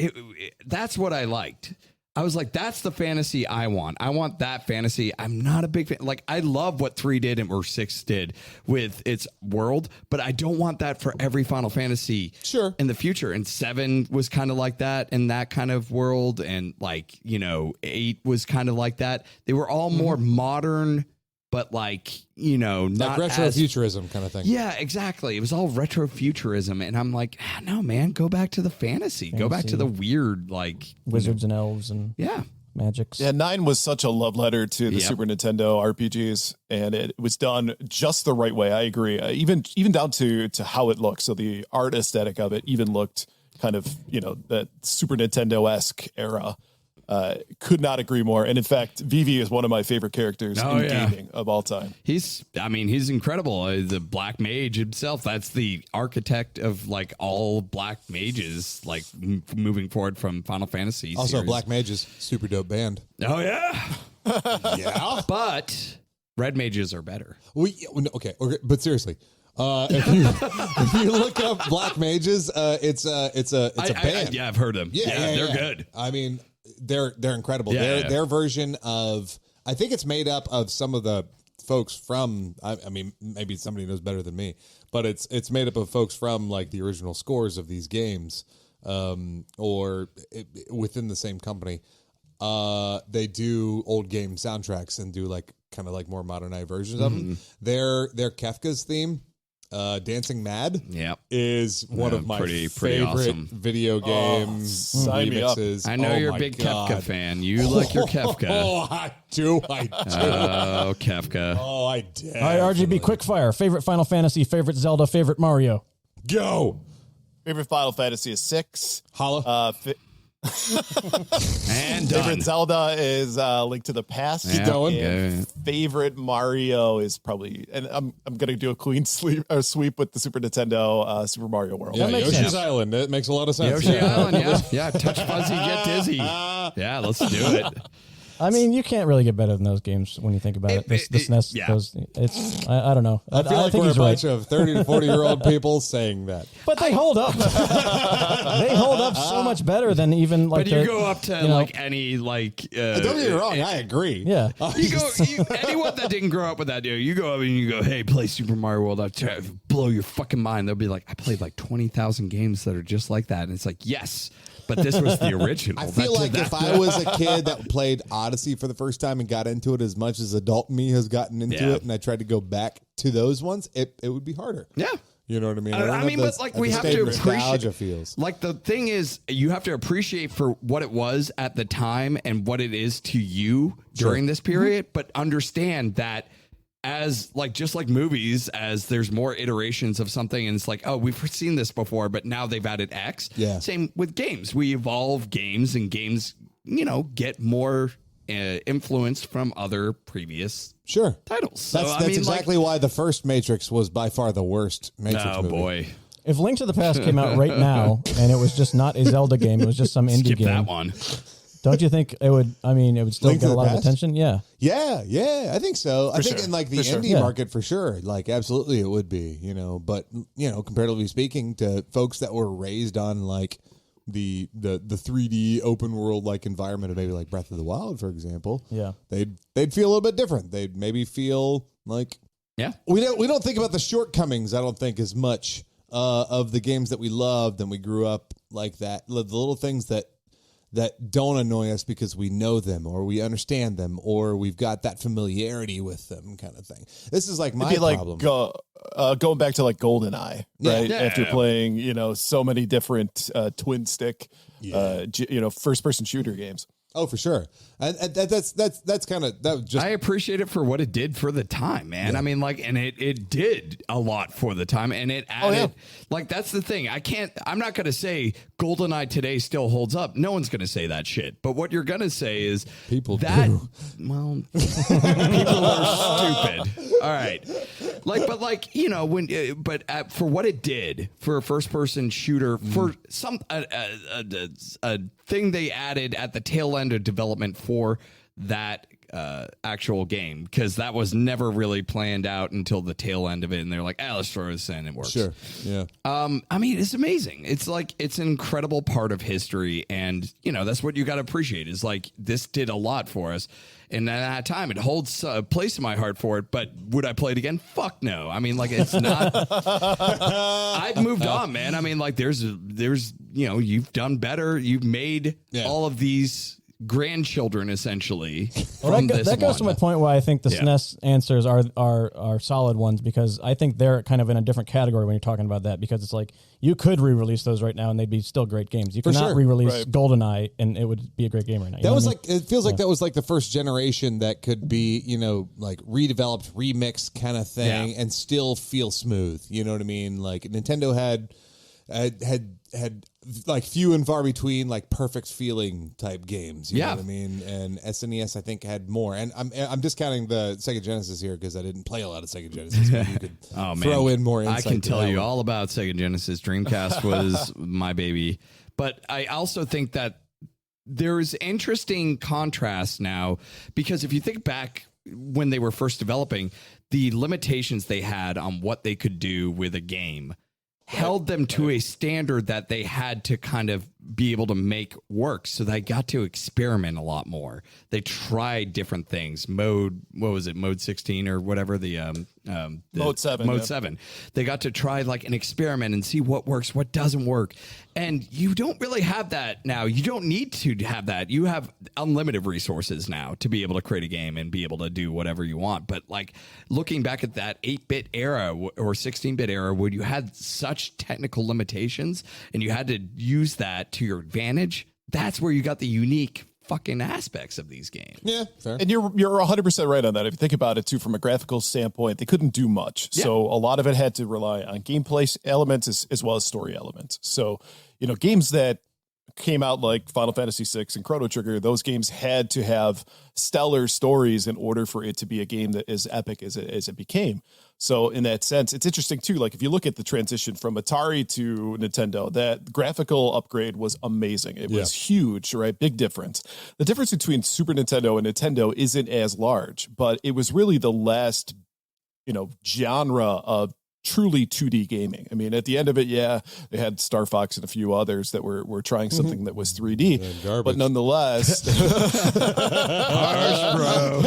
that's what I liked. I was like, that's the fantasy I want. I want that fantasy. I'm not a big fan. Like, I love what 3 did or 6 did with its world, but I don't want that for every Final Fantasy in the future. And 7 was kind of like that in that kind of world. And like, 8 was kind of like that. They were all more modern, but like, not like retrofuturism kind of thing. Yeah, exactly. It was all retrofuturism. And I'm like, no, man, go back to the fantasy. Go back to the weird, like wizards and elves and magics. Yeah, 9 was such a love letter to the Super Nintendo RPGs, and it was done just the right way. I agree. Even down to how it looked. So the art aesthetic of it even looked kind of, that Super Nintendo-esque era. Could not agree more. And in fact, Vivi is one of my favorite characters in gaming of all time. He's incredible. The Black Mage himself, that's the architect of like all Black Mages, like moving forward from Final Fantasy Also, series. Black Mages, super dope band. Oh, yeah. Yeah. But Red Mages are better. Okay, but seriously. If you look up Black Mages, it's a band. I've heard them. Yeah, they're good. I mean, they're incredible. Yeah, Their version of, I think it's made up of some of the folks from, I mean, maybe somebody knows better than me, but it's made up of folks from like the original scores of these games, or within the same company. They do old game soundtracks and do like kind of like more modernized versions of them. Their Kefka's theme, Dancing Mad, is one of my favorite awesome video game remixes. I know you're a big Kefka fan. You like your Kefka. Oh, I do. Oh, Kefka. Oh, I did. All right, RGB, quickfire. Favorite Final Fantasy, favorite Zelda, favorite Mario. Go. Favorite Final Fantasy is 6. Holla. And favorite Zelda is Link to the Past. Keep going. And favorite Mario is probably, and I'm gonna do a clean sweep with the Super Nintendo Super Mario World. Yeah, makes Yoshi's sense. Island. It makes a lot of sense. Yoshi Island, yeah. Touch Fuzzy, get dizzy. Yeah, let's do it. I mean, you can't really get better than those games when you think about it. This SNES, I don't know. I feel like think we're a he's bunch right. of 30 to 40-year-old people saying that. But they hold up. They hold up so much better than even like. But you go up to like any like. Don't get me wrong. I agree. Yeah. Anyone that didn't grow up with that, you go up and you go, hey, play Super Mario World. I'll blow your fucking mind. They'll be like, I played like 20,000 games that are just like that, and it's like, yes. But this was the original. I feel like if I was a kid that played Odyssey for the first time and got into it as much as adult me has gotten into it, and I tried to go back to those ones, it would be harder. Yeah. You know what I mean? I mean, but like we have to appreciate. Feels. Like the thing is, you have to appreciate for what it was at the time and what it is to you during this period, but understand that as like just like movies, as there's more iterations of something, and it's like, oh, we've seen this before, but now they've added X. Yeah. Same with games. We evolve games, and games, get more influence from other previous titles. So, That's exactly why the first Matrix was by far the worst Matrix movie. Oh boy. If Link to the Past came out right now and it was just not a Zelda game, it was just some indie Skip game. that one. Don't you think it would? I mean, it would still Link get to a the lot of Past? attention. Yeah. Yeah, I think so. I think sure. in like the For sure. indie market for sure, like absolutely it would be, but comparatively speaking to folks that were raised on like the 3D open world like environment of maybe like Breath of the Wild, for example. Yeah. They'd feel a little bit different. They'd maybe feel like we don't think about the shortcomings, I don't think, as much of the games that we loved and we grew up like that. The little things that don't annoy us because we know them or we understand them or we've got that familiarity with them kind of thing. This is like my problem. Going back to like GoldenEye, right? Yeah. After playing, so many different twin stick, first person shooter games. Oh, for sure. And that's kind of that. Just I appreciate it for what it did for the time, man. Yeah. I mean, like, and it did a lot for the time, and it added. Like, that's the thing. I'm not going to say GoldenEye today still holds up. No one's going to say that shit. But what you're going to say is people that. Do. Well, people are stupid. All right. For what it did for a first-person shooter, for some a thing they added at the tail end of development for that actual game, because that was never really planned out until the tail end of it, and they're like, let's throw this in, it works. Sure. Yeah. I mean, it's amazing. It's like, it's an incredible part of history, and that's what you got to appreciate, is like, this did a lot for us, and at that time it holds a place in my heart for it. But would I play it again? Fuck no. I mean, like, it's not. I've moved on, man. I mean, like, there's you've done better. You've made all of these grandchildren essentially. Well, that goes to my point why I think the SNES answers are solid ones, because I think they're kind of in a different category when you're talking about that, because it's like you could re-release those right now and they'd be still great games. You cannot re-release GoldenEye and it would be a great game right now. That was like, it feels like that was like the first generation that could be, like redeveloped, remixed kind of thing and still feel smooth. You know what I mean? Like Nintendo had like few and far between, like perfect feeling type games. You know what I mean? And SNES, I think, had more. And I'm discounting the Sega Genesis here because I didn't play a lot of Sega Genesis. Maybe you could throw in more insight. I can tell you all about Sega Genesis. Dreamcast was my baby. But I also think that there's interesting contrast now, because if you think back when they were first developing, the limitations they had on what they could do with a game held them to a standard that they had to kind of be able to make work. So they got to experiment a lot more. They tried different things. Mode 16 or whatever, Mode 7. Mode 7. They got to try like an experiment and see what works, what doesn't work. And you don't really have that now. You don't need to have that. You have unlimited resources now to be able to create a game and be able to do whatever you want. But like looking back at that 8-bit era or 16-bit era where you had such technical limitations and you had to use that to your advantage, that's where you got the unique fucking aspects of these games. Yeah, fair. And you're 100% right on that. If you think about it too, from a graphical standpoint, they couldn't do much. Yeah. So a lot of it had to rely on gameplay elements as well as story elements. So, games that came out like Final Fantasy VI and Chrono Trigger, those games had to have stellar stories in order for it to be a game that is epic as it became. So in that sense, it's interesting too. Like if you look at the transition from Atari to Nintendo, that graphical upgrade was amazing. It was huge, right? Big difference. The difference between Super Nintendo and Nintendo isn't as large, but it was really the last, genre of truly 2D gaming. I mean, at the end of it, they had Star Fox and a few others that were trying something that was 3D, but nonetheless, harsh, bro.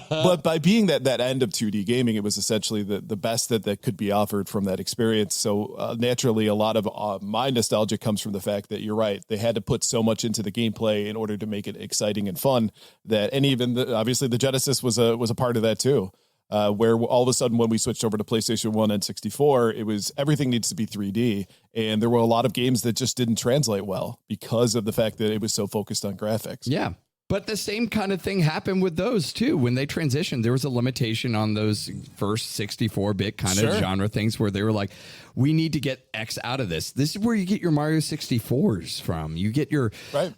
But by being that end of 2D gaming, it was essentially the best that could be offered from that experience. So naturally, a lot of my nostalgia comes from the fact that you're right. They had to put so much into the gameplay in order to make it exciting and fun and even obviously the Genesis was a part of that too. Where all of a sudden when we switched over to PlayStation 1 and 64, it was everything needs to be 3D. And there were a lot of games that just didn't translate well because of the fact that it was so focused on graphics. Yeah. But the same kind of thing happened with those too. When they transitioned, there was a limitation on those first 64-bit kind of genre things where they were like, we need to get X out of this. This is where you get your Mario 64s from. You get your,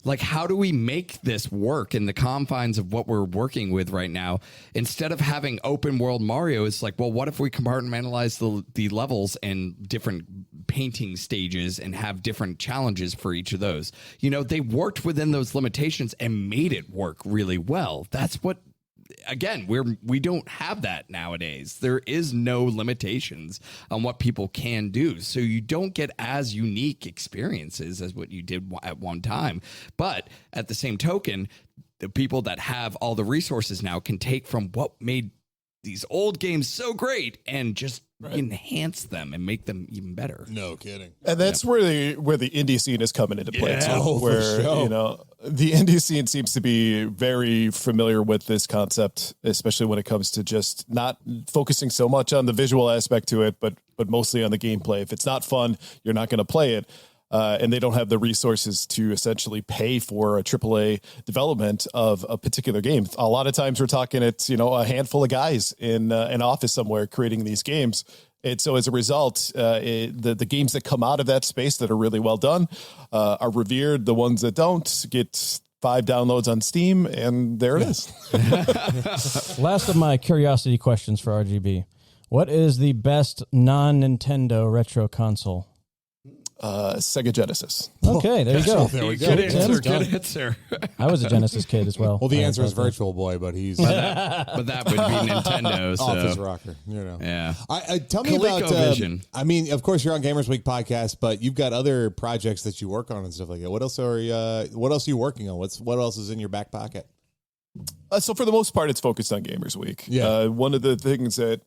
like, how do we make this work in the confines of what we're working with right now? Instead of having open world Mario, it's like, well, what if we compartmentalize the levels and different painting stages and have different challenges for each of those? They worked within those limitations and made it work really well. That's what, again, we don't have that nowadays. There is no limitations on what people can do. So you don't get as unique experiences as what you did at one time. But at the same token, the people that have all the resources now can take from what made these old games so great and just enhance them and make them even better. No kidding. And that's where the indie scene is coming into play too, where the indie scene seems to be very familiar with this concept, especially when it comes to just not focusing so much on the visual aspect to it, but mostly on the gameplay. If it's not fun, you're not going to play it. And they don't have the resources to essentially pay for a AAA development of a particular game. A lot of times we're talking it's, a handful of guys in an office somewhere creating these games. And so as a result, the games that come out of that space that are really well done are revered. The ones that don't get 5 downloads on Steam, and there it is. Last of my curiosity questions for RGB. What is the best non-Nintendo retro console? Sega Genesis. Okay, there you go. There we go. Good answer. Good answer. I was a Genesis kid as well. Well, the answer is Virtual Boy, but he's But that would be Nintendo. So. office rocker. You know. Yeah. Tell me about. ColecoVision. I mean, of course, you're on Gamers Week podcast, but you've got other projects that you work on and stuff like that. What else are you working on? What else is in your back pocket? So for the most part, it's focused on Gamers Week. Yeah. One of the things that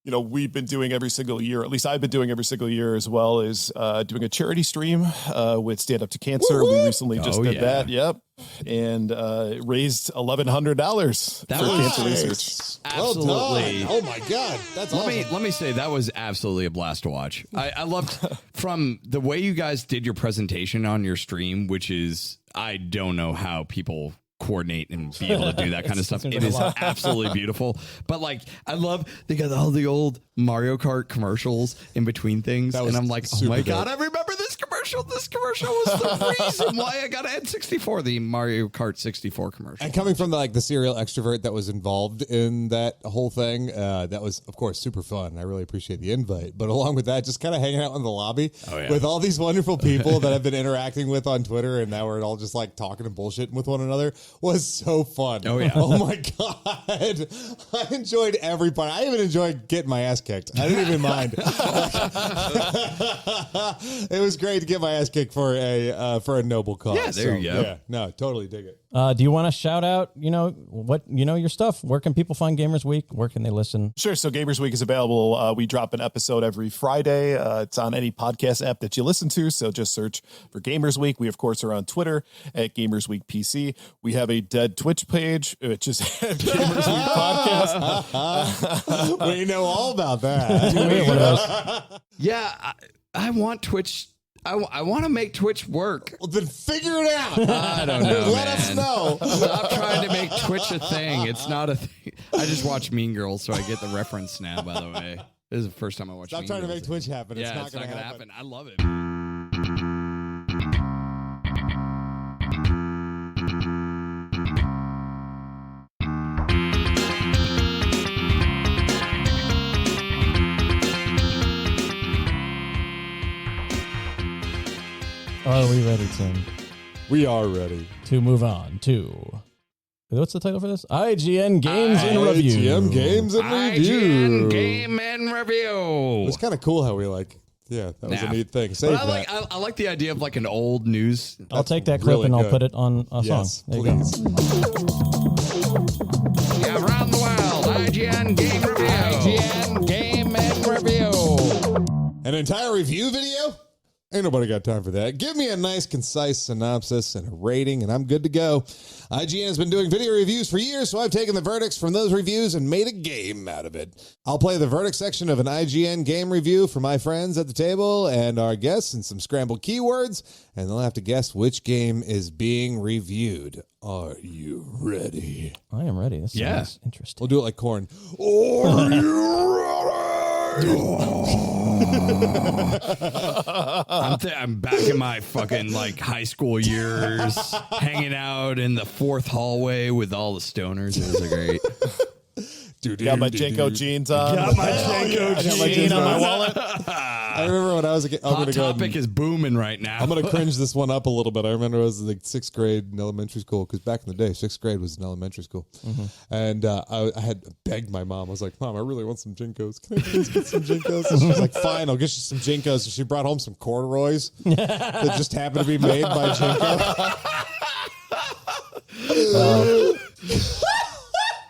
we've been doing every single year, at least I've been doing every single year as well, is doing a charity stream with Stand Up to Cancer. Woo-hoo! We recently just did that. Yep. And raised $1,100 for cancer research. Absolutely. Well done. Oh my God. That's awesome. Let me say that was absolutely a blast to watch. I loved from the way you guys did your presentation on your stream, which is, I don't know how people coordinate and be able to do that kind of stuff. It is absolutely beautiful. But like, I love they got all the old Mario Kart commercials in between things, and I'm like, oh my God, I remember this commercial. This commercial was the reason why I got an N64, the Mario Kart 64 commercial. And coming from the serial extrovert that was involved in that whole thing, that was, of course, super fun. I really appreciate the invite. But along with that, just kind of hanging out in the lobby with all these wonderful people that I've been interacting with on Twitter, and now we're all just like talking and bullshitting with one another was so fun. Oh, yeah. Oh, my God. I enjoyed every part. I even enjoyed getting my ass kicked. I didn't even mind. It was great to get my ass kicked for a noble cause. Yeah, there you go. Yeah, no, totally dig it. Do you want to shout out, your stuff? Where can people find Gamers Week? Where can they listen? Sure. So Gamers Week is available. We drop an episode every Friday. It's on any podcast app that you listen to. So just search for Gamers Week. We, of course, are on Twitter at Gamers Week PC. We have a dead Twitch page, which is Gamers Week Podcast. We know all about that. Yeah, I want Twitch. I want to make Twitch work. Well, then figure it out. I don't know. Let us know. Stop trying to make Twitch a thing. It's not a thing. I just watch Mean Girls, so I get the reference now, by the way. This is the first time I watched Stop Mean trying Girls. to make Twitch happen. It's Yeah, not it's going not to going to happen. happen. I love it. Are we ready, Tim, We are ready. to move on to... What's the title for this? IGN Games in Review. IGN Games and Review. IGN Game and Review. It's kind of cool how we that was a neat thing. Save But I like the idea of like an old news. I'll take that clip really and I'll good. put it on a Yes, song. There you please. Yeah, around the world, IGN Game Review. IGN Game and Review. An entire review video? Ain't nobody got time for that. Give me a nice, concise synopsis and a rating, and I'm good to go. IGN has been doing video reviews for years, so I've taken the verdicts from those reviews and made a game out of it. I'll play the verdict section of an IGN game review for my friends at the table and our guests and some scrambled keywords, and they'll have to guess which game is being reviewed. Are you ready? go. I am ready. This sounds interesting. We'll do it like Corn. Are you ready? I'm back in my fucking like high school years, hanging out in the fourth hallway with all the stoners. It was great. Got my Janko jeans on. Got my Janko jeans on my wallet. I remember when I was a kid. Hot Topic is booming right now. I'm going to cringe this one up a little bit. I remember I was in like sixth grade in elementary school because back in the day, sixth grade was in elementary school. And I had begged my mom. I was like, Mom, I really want some Jinkos. Can I please get some Jinkos? And she was like, fine, I'll get you some Jinkos. So she brought home some corduroys that just happened to be made by Jinko.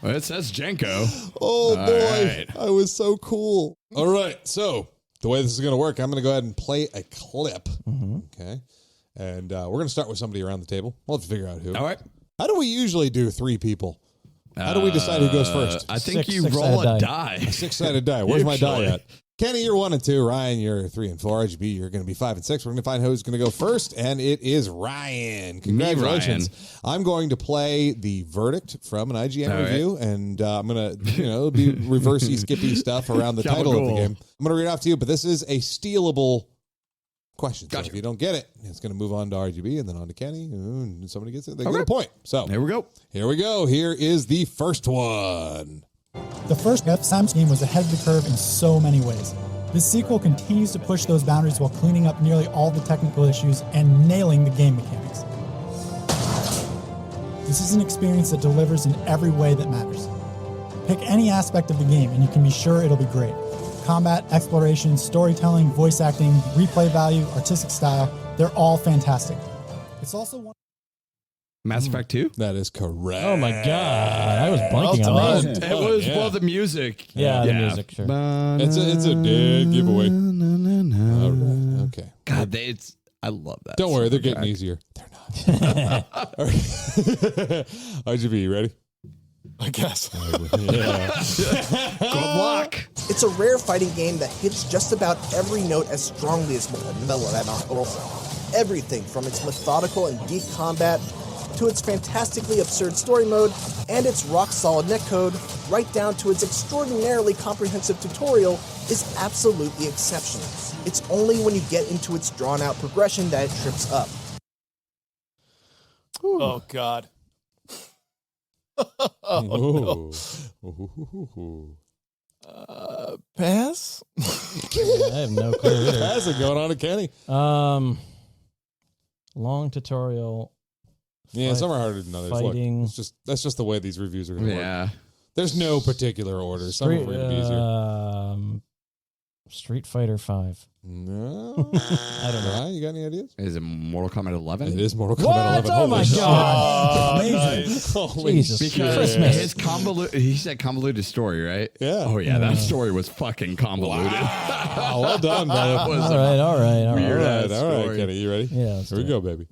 Well, it says Janko. Oh, All boy. right. I was so cool. All right. So the way this is going to work, I'm going to go ahead and play a clip. Okay. And we're going to start with somebody around the table. We'll have to figure out who. All right. How do we usually do three people? How do we decide who goes first? I think Six- you six roll sided a die. die. Six-sided die. Where's my die Usually. at? Kenny, you're 1 and 2. Ryan, you're 3 and 4. RGB, you're going to be 5 and 6. We're going to find who's going to go first, and it is Ryan. Congratulations. I'm going to play the verdict from an IGN All review, and I'm going to, it'll be reversey, skippy stuff around the title of the game. I'm going to read off to you, but this is a stealable question. Gotcha. So if you don't get it, it's going to move on to RGB and then on to Kenny, and somebody gets it, they get a point. So There we go. here we go. Here is the first one. The first Sam's game was ahead of the curve in so many ways. This sequel continues to push those boundaries while cleaning up nearly all the technical issues and nailing the game mechanics. This is an experience that delivers in every way that matters. Pick any aspect of the game and you can be sure it'll be great. Combat, exploration, storytelling, voice acting, replay value, artistic style, they're all fantastic. It's also one... Mass Effect 2? That is correct. Oh my god, I was blanking on that. It was, well, the music. Yeah, the music, sure. It's a dead giveaway. All right, okay. God, I love that. Don't worry, they're getting easier. They're not. RGB, you ready? I guess. Good luck. It's a rare fighting game that hits just about every note as strongly as everything from its methodical and deep combat to its fantastically absurd story mode and its rock-solid netcode, right down to its extraordinarily comprehensive tutorial, is absolutely exceptional. It's only when you get into its drawn-out progression that it trips up. Oh, God. Oh, no. Pass? I have no clue either. How's it going on to Kenny? Long tutorial. Yeah, some are harder than others. Look, Fighting. that's just the way these reviews are going to work. Yeah. There's no particular order. Some are going to be easier. Street Fighter 5. No. I don't know. Ryan, you got any ideas? Is it Mortal Kombat 11? It is Mortal Kombat What? 11. Oh my Holy god. shit. Holy Jesus shit. Christmas. His he said convoluted story, right? Yeah. Oh, yeah, that story was fucking convoluted. Wow. Well done, brother. All right. All right, story. Kenny, you ready? Yeah, let's Here we do go, baby.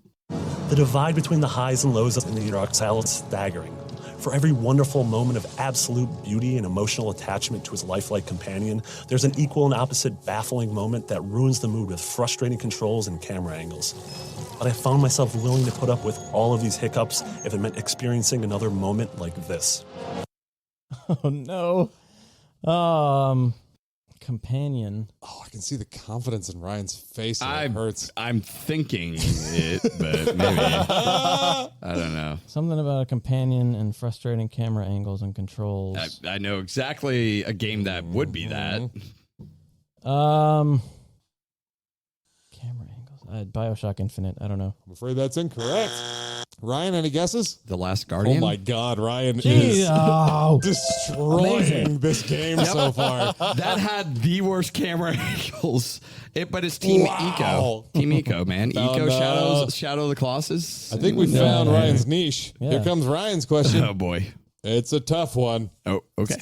The divide between the highs and lows in the Dark Cell is staggering. For every wonderful moment of absolute beauty and emotional attachment to his lifelike companion, there's an equal and opposite baffling moment that ruins the mood with frustrating controls and camera angles. But I found myself willing to put up with all of these hiccups if it meant experiencing another moment like this. Oh no. Companion. Oh, I can see the confidence in Ryan's face. And it hurts. I'm thinking it, but maybe. I don't know. Something about a companion and frustrating camera angles and controls. I know exactly a game that would be that. Camera angles. BioShock Infinite. I don't know. I'm afraid that's incorrect. Ryan, any guesses? The Last Guardian? Oh my God, Ryan Jeez, is destroying this game so far. That had the worst camera angles. But it's Team Eco. Team Eco, man. Shadow of the Colossus. I think we found Ryan's niche. Yeah. Here comes Ryan's question. Oh boy. It's a tough one. Oh, okay.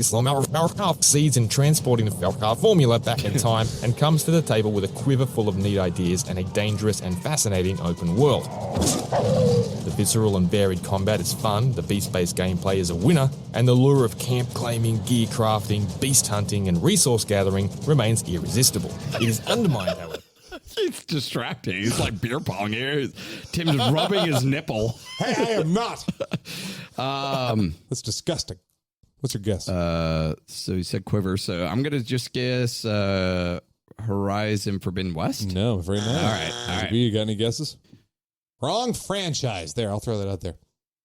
Falcar succeeds in transporting the Falcar formula back in time and comes to the table with a quiver full of neat ideas and a dangerous and fascinating open world. The visceral and varied combat is fun, the beast-based gameplay is a winner, and the lure of camp claiming, gear crafting, beast hunting, and resource gathering remains irresistible. It is undermined, however. It's distracting. It's like beer pong here. Tim's rubbing his nipple. Hey, I am not. That's disgusting. What's your guess? So he said quiver. So I'm gonna just guess Horizon Forbidden West. No, very nice. All right. You got any guesses? Wrong franchise. There, I'll throw that out there.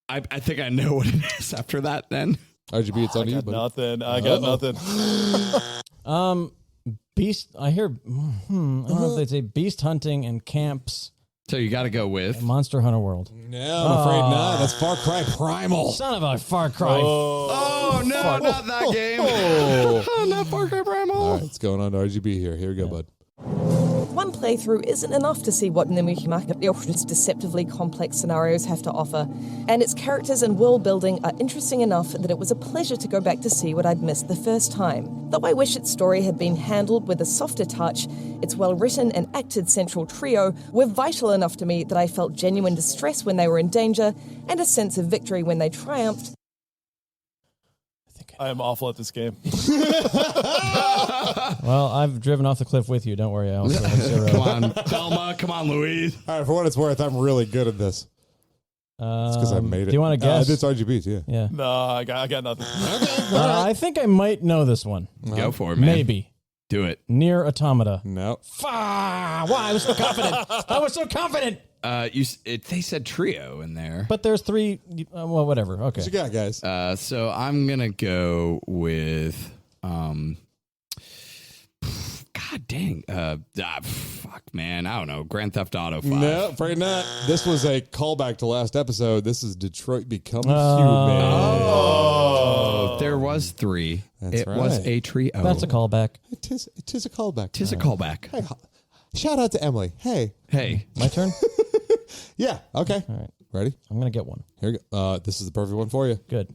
I think I know what it is after that. Then RGB, it's on you. Nothing. I got nothing. Beast. I hear. I don't know if they say beast hunting and camps. so you got to go with Monster Hunter World. No, I'm afraid not. That's Far Cry Primal. Son of a Far Cry. Oh no, not that game. Oh. Not Far Cry Primal. All right, it's going on to RGB here. Here we go, bud. One playthrough isn't enough to see what Nemukima's deceptively complex scenarios have to offer, and its characters and world building are interesting enough that it was a pleasure to go back to see what I'd missed the first time. Though I wish its story had been handled with a softer touch, its well-written and acted central trio were vital enough to me that I felt genuine distress when they were in danger and a sense of victory when they triumphed. I am awful at this game. Well, I've driven off the cliff with you. Don't worry. I also have 0. Come on, Thelma. Come on, Louise. All right, for what it's worth, I'm really good at this. It's because I made it. Do you want to guess? It's RGB, yeah. Yeah. No, I got nothing. I think I might know this one. Go for it, man. Maybe. Do it. Near Automata. No. Why? I was so confident. I was so confident. They said trio in there. But there's 3. Well, whatever. Okay. What you got, guys? So I'm going to go with... God dang. Fuck, man. I don't know. Grand Theft Auto 5. No, afraid not. This was a callback to last episode. This is Detroit Become Human. Oh, there was 3. That's right. Was a trio. That's a callback. It is a callback. Tis a callback. Hey, shout out to Emily. Hey. My turn? Yeah. Okay. All right. Ready? I'm going to get one. Here we go. This is the perfect one for you. Good.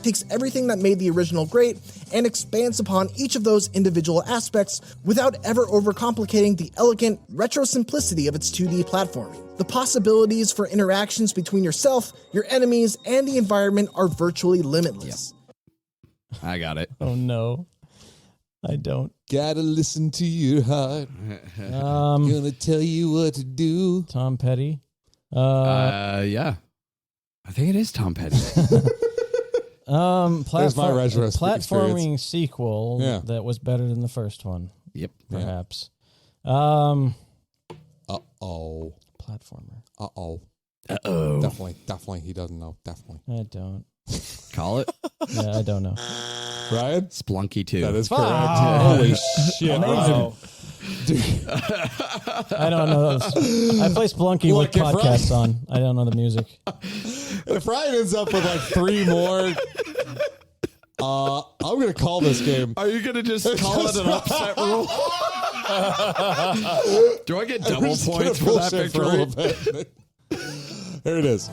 Takes everything that made the original great and expands upon each of those individual aspects without ever overcomplicating the elegant retro simplicity of its 2D platforming. The possibilities for interactions between yourself, your enemies, and the environment are virtually limitless. Yep. I got it. Oh, no. I don't. Gotta listen to your heart. Gonna tell you what to do. Tom Petty. Yeah. I think it is Tom Petty. There's my retro platforming experience. sequel that was better than the first one. Yep. Perhaps. Uh-oh. Platformer. Uh-oh. Uh-oh. Definitely. He doesn't know. Definitely. I don't. Call it. Yeah, I don't know. Ryan? Splunky 2. That is correct. Holy shit. Amazing. Dude. I don't know those. I play Splunky with podcasts on. I don't know the music. If Ryan ends up with like 3 more, I'm going to call this game. Are you going to just call it an upset rule? Do I get double points for that victory? Here it is.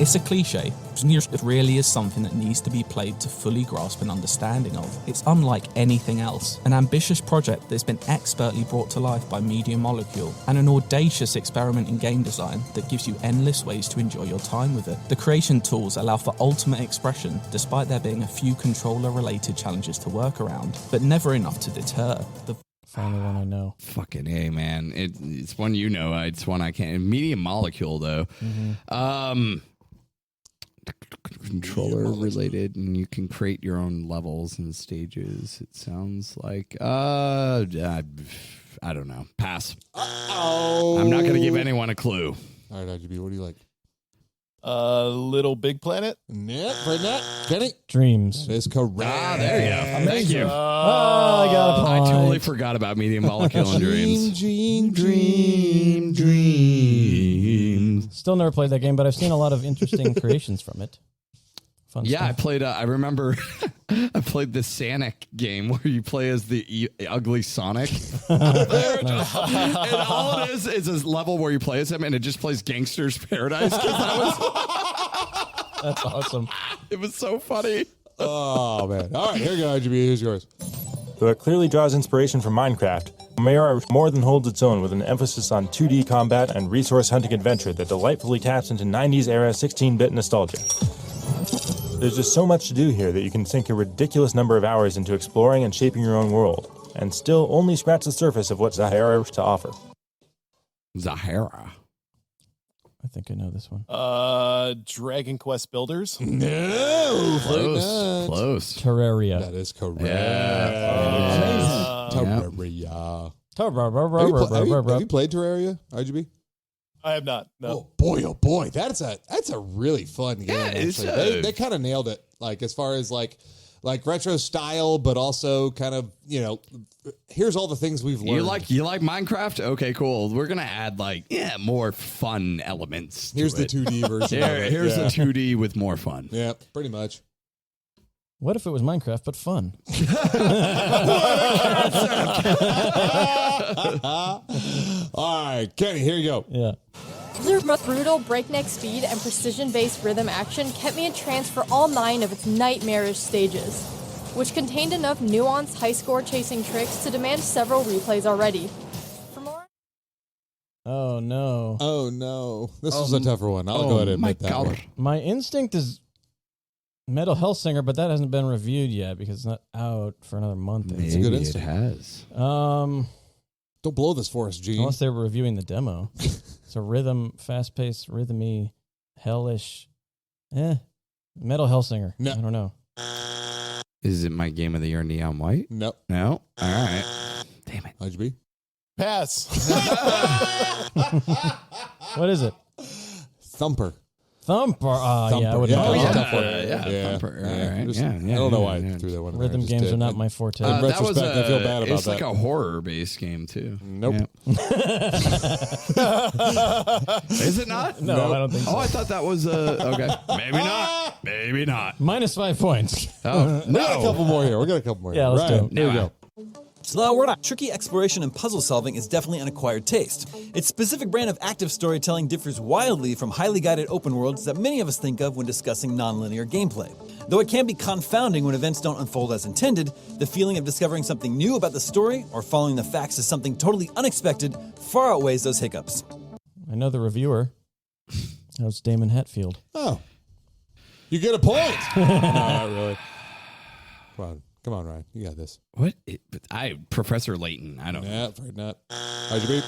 It's a cliche. It really is something that needs to be played to fully grasp an understanding of. It's unlike anything else. An ambitious project that's been expertly brought to life by Media Molecule, and an audacious experiment in game design that gives you endless ways to enjoy your time with it. The creation tools allow for ultimate expression, despite there being a few controller-related challenges to work around, but never enough to deter. Finally one I know. Fucking A, man. It's one you know. It's one I can't. Media Molecule, though. Mm-hmm. Controller related, and you can create your own levels and stages. It sounds like I don't know. Pass. I'm not going to give anyone a clue. All right, RGB, what do you like? Little Big Planet. Kenny. Dreams. That is correct. There you go. Thank you. I got a point. I totally forgot about Media Molecule and Dreams. Dreams. Still never played that game, but I've seen a lot of interesting creations from it. Fun stuff. I played. I remember I played the Sonic game where you play as the ugly Sonic. And all it is a level where you play as him, and it just plays Gangster's Paradise. That's awesome. It was so funny. Oh man! All right, here you go, RGB. Here's yours. Though it clearly draws inspiration from Minecraft, Mayar more than holds its own with an emphasis on 2D combat and resource hunting adventure that delightfully taps into 90s era 16-bit nostalgia. There's just so much to do here that you can sink a ridiculous number of hours into exploring and shaping your own world, and still only scratch the surface of what Zahara has to offer. Zahara. I think I know this one. Dragon Quest Builders. No, Close. Terraria. That is correct. Terraria. Have you played Terraria, RGB? I have not. No. Oh boy, that's a really fun game. Actually. They kind of nailed it. Like as far as like retro style, but also kind of here's all the things we've learned. You like Minecraft? Okay, cool. We're gonna add more fun elements. Here's the 2D version. Here's the 2D with more fun. Yeah, pretty much. What if it was Minecraft but fun? All right, Kenny, here you go. Yeah. Their brutal breakneck speed and precision-based rhythm action kept me entranced for all 9 of its nightmarish stages, which contained enough nuanced high-score chasing tricks to demand several replays already. For more... Oh, no. This was a tougher one. I'll go ahead and admit that one. My instinct is Metal Hellsinger, but that hasn't been reviewed yet because it's not out for another month. It's a good instinct. It has. Don't blow this for us, Gene. Unless they were reviewing the demo. It's a rhythm, fast-paced, rhythmy, hellish. Metal Hellsinger. No. I don't know. Is it my game of the year, Neon White? Nope. No? All right. Damn it. IGB? Pass. What is it? Thumper. Thumper. Yeah, I would Yeah, know. yeah. Thumper. All right. Just- Yeah, I don't know why I threw that one in there. Rhythm Just games did. are not my forte. In That was retrospect, I feel bad about it's that. like a horror-based game, too. Nope. Is it not? No, I don't think so. Oh, I thought that was okay. Maybe not. Maybe not. Minus 5 points. Oh, We got a couple more here. Yeah, let's do Ryan, it. here we go. Slow word. Tricky exploration and puzzle solving is definitely an acquired taste. Its specific brand of active storytelling differs wildly from highly guided open worlds that many of us think of when discussing nonlinear gameplay. Though it can be confounding when events don't unfold as intended, the feeling of discovering something new about the story or following the facts as something totally unexpected far outweighs those hiccups. I know the reviewer. That was Damon Hatfield. Oh. You get a point. No, not really. Come on, Ryan. You got this. What? Professor Layton. I don't know. Yeah, afraid not. IGB?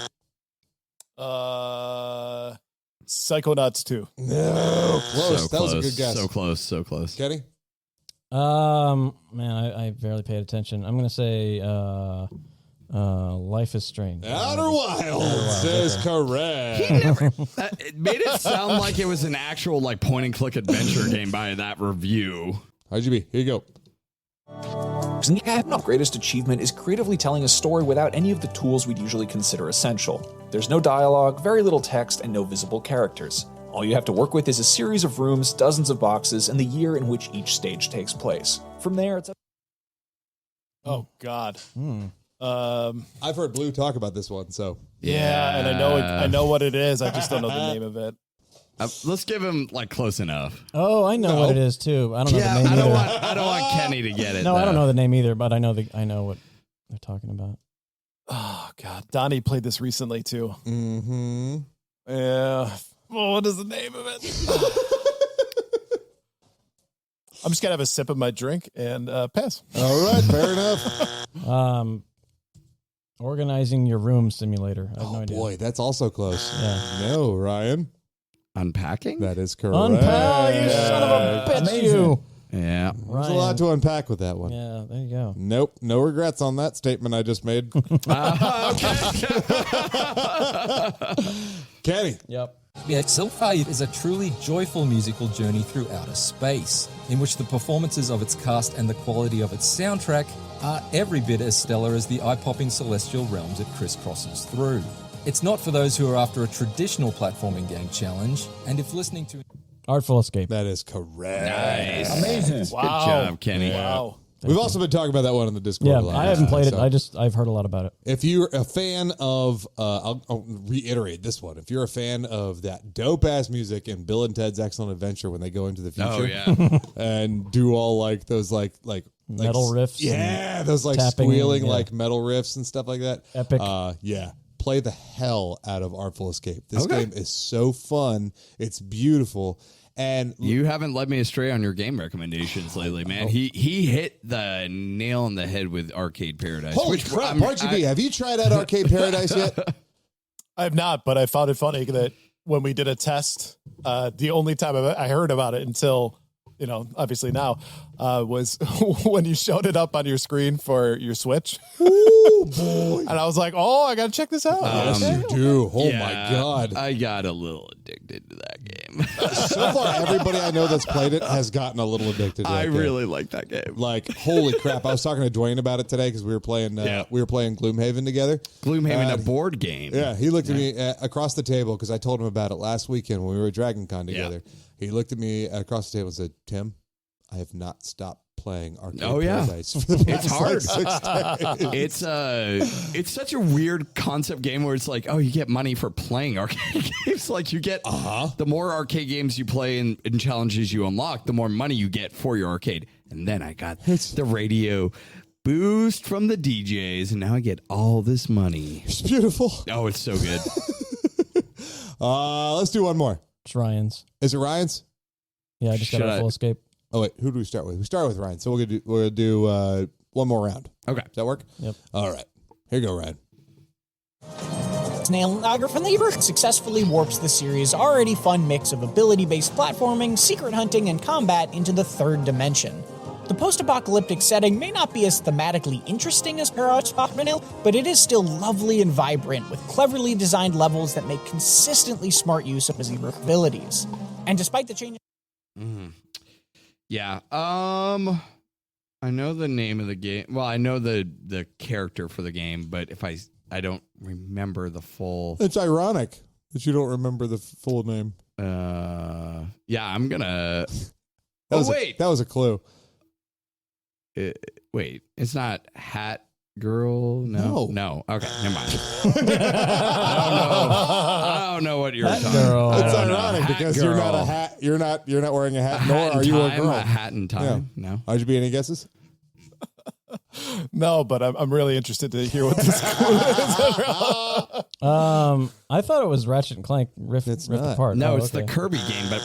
Psychonauts 2. No. Close. So that was a good guess. So close. So close. Kenny? Man, I barely paid attention. I'm going to say Life is Strange. Outer Wilds is correct. It made it sound like it was an actual like point and click adventure game by that review. IGB, here you go. The greatest achievement is creatively telling a story without any of the tools we'd usually consider essential. There's no dialogue, very little text, and no visible characters. All you have to work with is a series of rooms, dozens of boxes, and the year in which each stage takes place. From there, it's Oh, God. I've heard Blue talk about this one, so. Yeah, and I know what it is. I just don't know the name of it. Let's give him like close enough. Oh, I know what it is too. I don't know the name either. I don't want Kenny to get it. No, though. I don't know the name either, but I know what they're talking about. Oh, God. Donnie played this recently, too. Mm-hmm. Yeah. Well, what is the name of it? I'm just going to have a sip of my drink and pass. All right, fair enough. Organizing your room simulator. I have no idea. Boy, that's also close. Yeah. No, Ryan. Unpacking? That is correct. Unpack, you son of a bitch, you. Yeah. There's a lot to unpack with that one. Yeah, there you go. Nope, no regrets on that statement I just made. Kenny. Yep. Yeah, Silphi is a truly joyful musical journey through outer space, in which the performances of its cast and the quality of its soundtrack are every bit as stellar as the eye-popping celestial realms it crisscrosses through. It's not for those who are after a traditional platforming game challenge, and if listening to Artful Escape. That is correct. Nice. Amazing. Wow. Good job, Kenny. Wow. We've also been talking about that one on the Discord Yeah, a lot. I haven't played it. I've heard a lot about it. If you're a fan of, I'll reiterate this one. If you're a fan of that dope ass music in Bill and Ted's Excellent Adventure when they go into the future, Oh, yeah. and do all like those like Metal riffs. yeah, those like tapping, squealing yeah. like metal riffs and stuff like that. Epic. Yeah. Play the hell out of Artful Escape. This game is so fun. It's beautiful. And you haven't led me astray on your game recommendations lately, man. He hit the nail on the head with Arcade Paradise. Holy crap, RGB, have you tried out Arcade Paradise yet? I have not, but I found it funny that when we did a test, the only time I heard about it until, obviously now, was when you showed it up on your screen for your Switch. Ooh, boy. And I was like, I got to check this out. Yes, you do. Oh, my God. I got a little addicted to that game. So far, everybody I know that's played it has gotten a little addicted to that game. really like that game. Like, holy crap. I was talking to Dwayne about it today because we were playing Gloomhaven together. Gloomhaven, a board game. Yeah, he looked at me across the table because I told him about it last weekend when we were at Dragon Con together. He looked at me across the table and said, Tim, I have not stopped playing Arcade Paradise for the past hard. 6 days. It's such a weird concept game where it's like, you get money for playing arcade games. Like you get the more arcade games you play and challenges you unlock, the more money you get for your arcade. And then I got the radio boost from the DJs, and now I get all this money. It's beautiful. Oh, it's so good. Let's do one more. It's Ryan's. Is it Ryan's? Yeah, I just got a full escape. Oh wait, who do we start with? We start with Ryan. So we're gonna do one more round. Okay, does that work? Yep. All right, here you go, Ryan. Snailographer Neighbor successfully warps the series' already fun mix of ability-based platforming, secret hunting, and combat into the third dimension. The post-apocalyptic setting may not be as thematically interesting as Parachopmanil, but it is still lovely and vibrant, with cleverly designed levels that make consistently smart use of his abilities. And despite the changes... Yeah. I know the name of the game. Well, I know the character for the game, but if I don't remember the full... It's ironic that you don't remember the full name. Yeah, I'm gonna... That was a clue. Wait, it's not Hat Girl? No. Okay, never mind. I don't know what you're talking about. It's ironic because you're not a hat. You're not wearing a hat, nor are you a girl. A hat in time. Yeah. No. RGB, any guesses? No, but I'm really interested to hear what this clue is. I thought it was Ratchet and Clank ripped apart. No, it's the Kirby game. But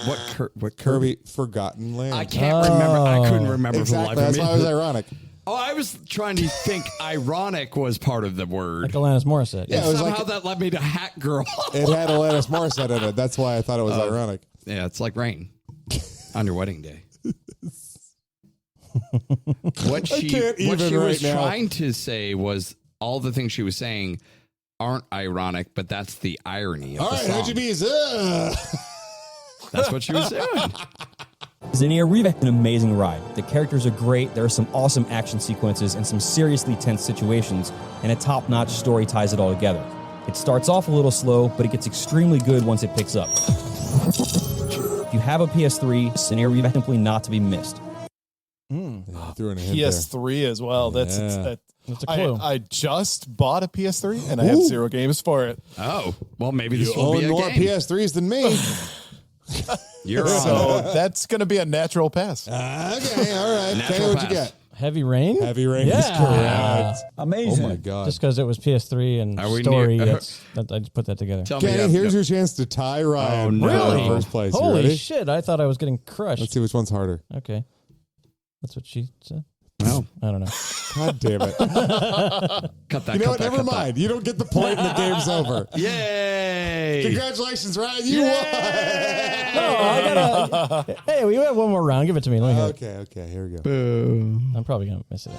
what Kirby Forgotten Land? I can't remember. I couldn't remember exactly. for the life of me. That's why it was ironic. Oh, I was trying to think ironic was part of the word. Like Alanis Morissette. Yeah, somehow that led me to Hat Girl. It had Alanis Morissette in it. That's why I thought it was ironic. Yeah, it's like rain on your wedding day. What she was trying to say was all the things she was saying aren't ironic, but that's the irony of the song. RGB's. That's what she was doing. Xenia Riva, an amazing ride. The characters are great, there are some awesome action sequences and some seriously tense situations, and a top-notch story ties it all together. It starts off a little slow, but it gets extremely good once it picks up. If you have a PS3, Xenia Riva is simply not to be missed. PS3 as well. That's a clue. I just bought a PS3 and I have 0 games for it. Oh, well, maybe this You will be own a more game. PS3s than me. You're So that's going to be a natural pass. Okay, all right. Natural Kenny, what you pass. got? Heavy Rain? Heavy Rain is correct. Amazing. Oh my god. Just because it was PS3 and Are we story, near- I just put that together. Tell me, Kenny, here's your chance to tie Ryan no. for Really? first place. You Holy ready? shit, I thought I was getting crushed. Let's see which one's harder. Okay. That's what she said? No. I don't know. God damn it. Cut that. You know cut what? that, Never cut mind. You don't get the point and the game's over. That. Yay! Congratulations, Ryan. You won. No, I gotta. Hey, we have one more round. Give it to me. Let me hear it. Okay. Here we go. I'm probably gonna miss it.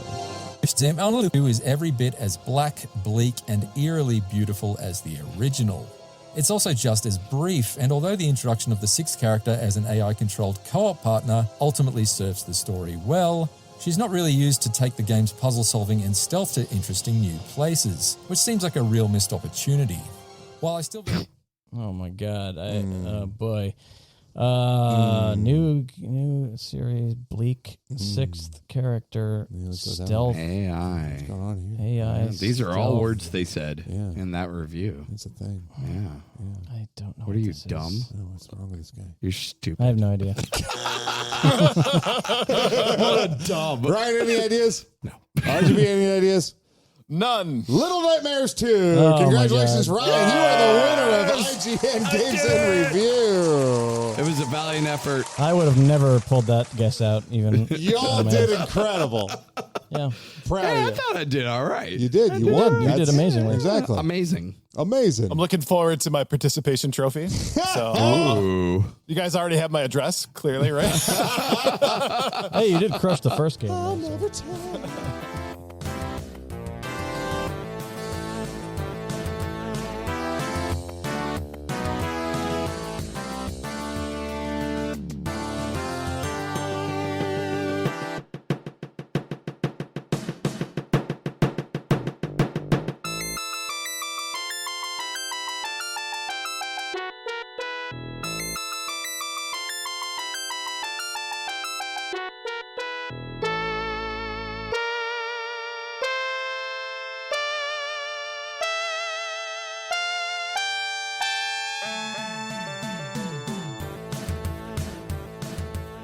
Sam Untitled is every bit as black, bleak, and eerily beautiful as the original. It's also just as brief, and although the introduction of the sixth character as an AI-controlled co-op partner ultimately serves the story well, she's not really used to take the game's puzzle-solving and stealth to interesting new places, which seems like a real missed opportunity. While I still... Oh my god! Oh boy! New series, bleak, sixth character, stealth, AI. What's going on here? AI. These are all words they said Yeah. in that review. That's a thing. Yeah. I don't know. What are you, this dumb? is. Oh, what's wrong with this guy? You're stupid. I have no idea. What a dumb. Ryan, any ideas? No. RGB, any ideas? None. Little Nightmares 2. Oh, Congratulations, my Ryan. You are the winner of IGN Games in Review. It was a valiant effort. I would have never pulled that guess out. Even Y'all did incredible. Yeah. Proud Hey, I of you. thought I did all right. You did. You won. You did amazingly. Exactly. Amazing. Amazing. I'm looking forward to my participation trophy. So Ooh. you guys already have my address, clearly, right? Hey, you did crush the first game.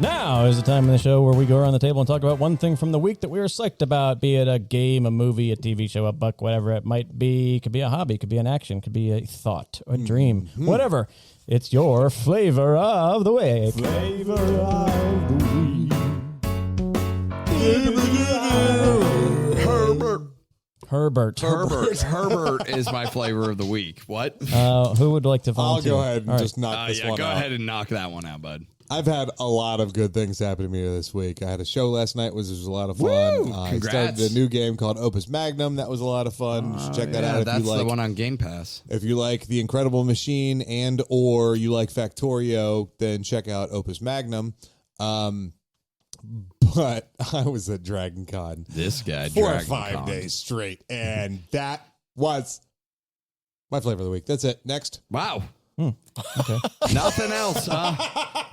Now is the time in the show where we go around the table and talk about one thing from the week that we were psyched about, be it a game, a movie, a TV show, a book, whatever it might be. Could be a hobby, could be an action, could be a thought, a dream, whatever. It's your flavor of the week. Flavor of the week. Herbert is my flavor of the week. What? Who would like to I'll volunteer? go ahead and All right. just knock this one Go out. ahead and knock that one out, bud. I've had a lot of good things happen to me this week. I had a show last night, which was a lot of fun. Woo! I started a new game called Opus Magnum. That was a lot of fun. You should check that out if that's you like. the one on Game Pass. If you like The Incredible Machine and or you like Factorio, then check out Opus Magnum. But I was at Dragon Con. This guy, 4 or Dragon 5 Con. days straight, and that was my flavor of the week. That's it. Next. Wow. Okay. Nothing else, huh?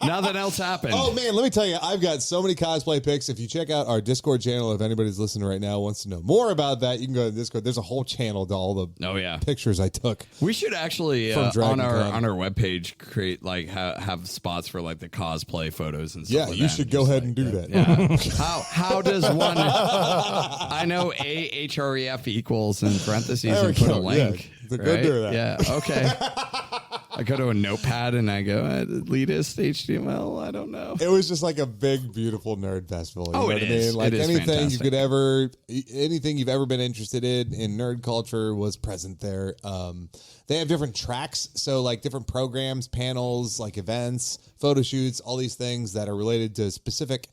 Nothing else happened. Oh, man, let me tell you, I've got so many cosplay pics. If you check out our Discord channel, if anybody's listening right now wants to know more about that, you can go to Discord. There's a whole channel to all the pictures I took. We should actually From on Dragon Con. our webpage create like have spots for like the cosplay photos and stuff. Yeah, like you that. should go ahead and do that. Yeah. how does one? I know AHREF equals in parentheses There and we put a go. link. Yeah, go do that. Yeah. Okay. I go to a notepad and I go Leetist HTML. I don't know. It was just like a big, beautiful nerd festival. You know what I mean? Like It is anything fantastic. anything you've ever been interested in nerd culture was present there. They have different tracks, so like different programs, panels, like events, photo shoots, all these things that are related to specific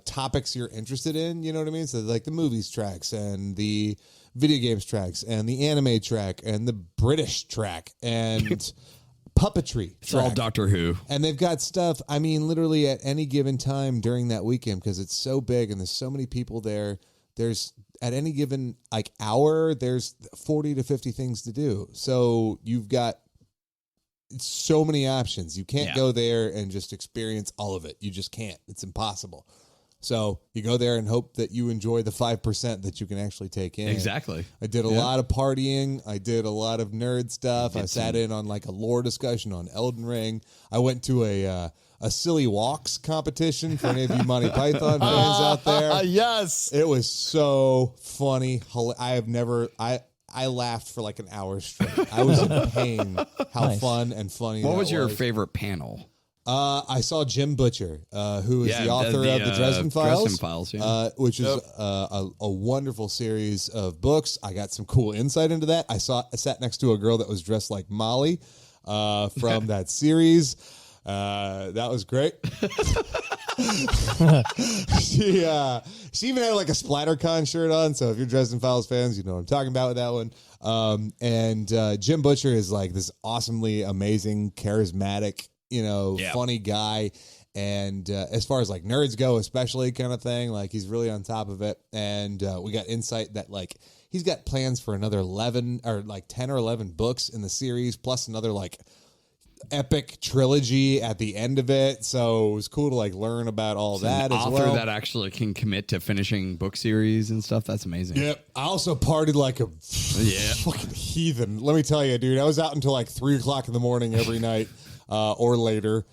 topics you're interested in. You know what I mean? So like the movies tracks and the video games tracks and the anime track and the British track and puppetry. It's all Doctor Who. And they've got stuff, I mean, literally at any given time during that weekend, because it's so big and there's so many people there. There's at any given like hour, there's 40 to 50 things to do. So you've got so many options. You can't go there and just experience all of it. You just can't. It's impossible. So you go there and hope that you enjoy the 5% that you can actually take in. Exactly. I did a lot of partying. I did a lot of nerd stuff. I sat in on like a lore discussion on Elden Ring. I went to a silly walks competition for any of you Monty Python fans out there. Yes. It was so funny. I laughed for like an hour straight. I was in pain how Nice. fun and funny What that was your favorite panel? I saw Jim Butcher, who is the author of the Dresden Files, which is a wonderful series of books. I got some cool insight into that. I sat next to a girl that was dressed like Molly from that series. That was great. She even had like a SplatterCon shirt on. So if you're Dresden Files fans, you know what I'm talking about with that one. And Jim Butcher is like this awesomely amazing, charismatic, funny guy. And as far as like nerds go, especially kind of thing, like he's really on top of it. And we got insight that like he's got plans for another 11 or like 10 or 11 books in the series, plus another like epic trilogy at the end of it. So it was cool to like learn about all that as well. Author that actually can commit to finishing book series and stuff. That's amazing. Yep. I also partied like a fucking heathen. Let me tell you, dude, I was out until like 3 o'clock in the morning every night or later,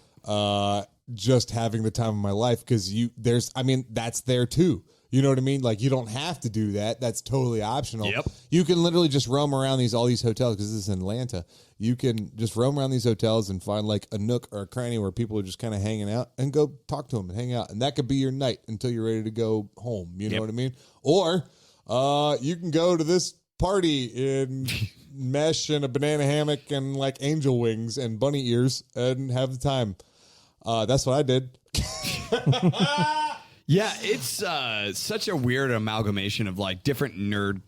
just having the time of my life. Cause that's there too. You know what I mean? Like you don't have to do that. That's totally optional. Yep. You can literally just roam around all these hotels because this is in Atlanta. You can just roam around these hotels and find like a nook or a cranny where people are just kind of hanging out and go talk to them and hang out. And that could be your night until you're ready to go home. You know what I mean? Or you can go to this party in mesh and a banana hammock and like angel wings and bunny ears and have the time. That's what I did. Yeah, it's such a weird amalgamation of like different nerd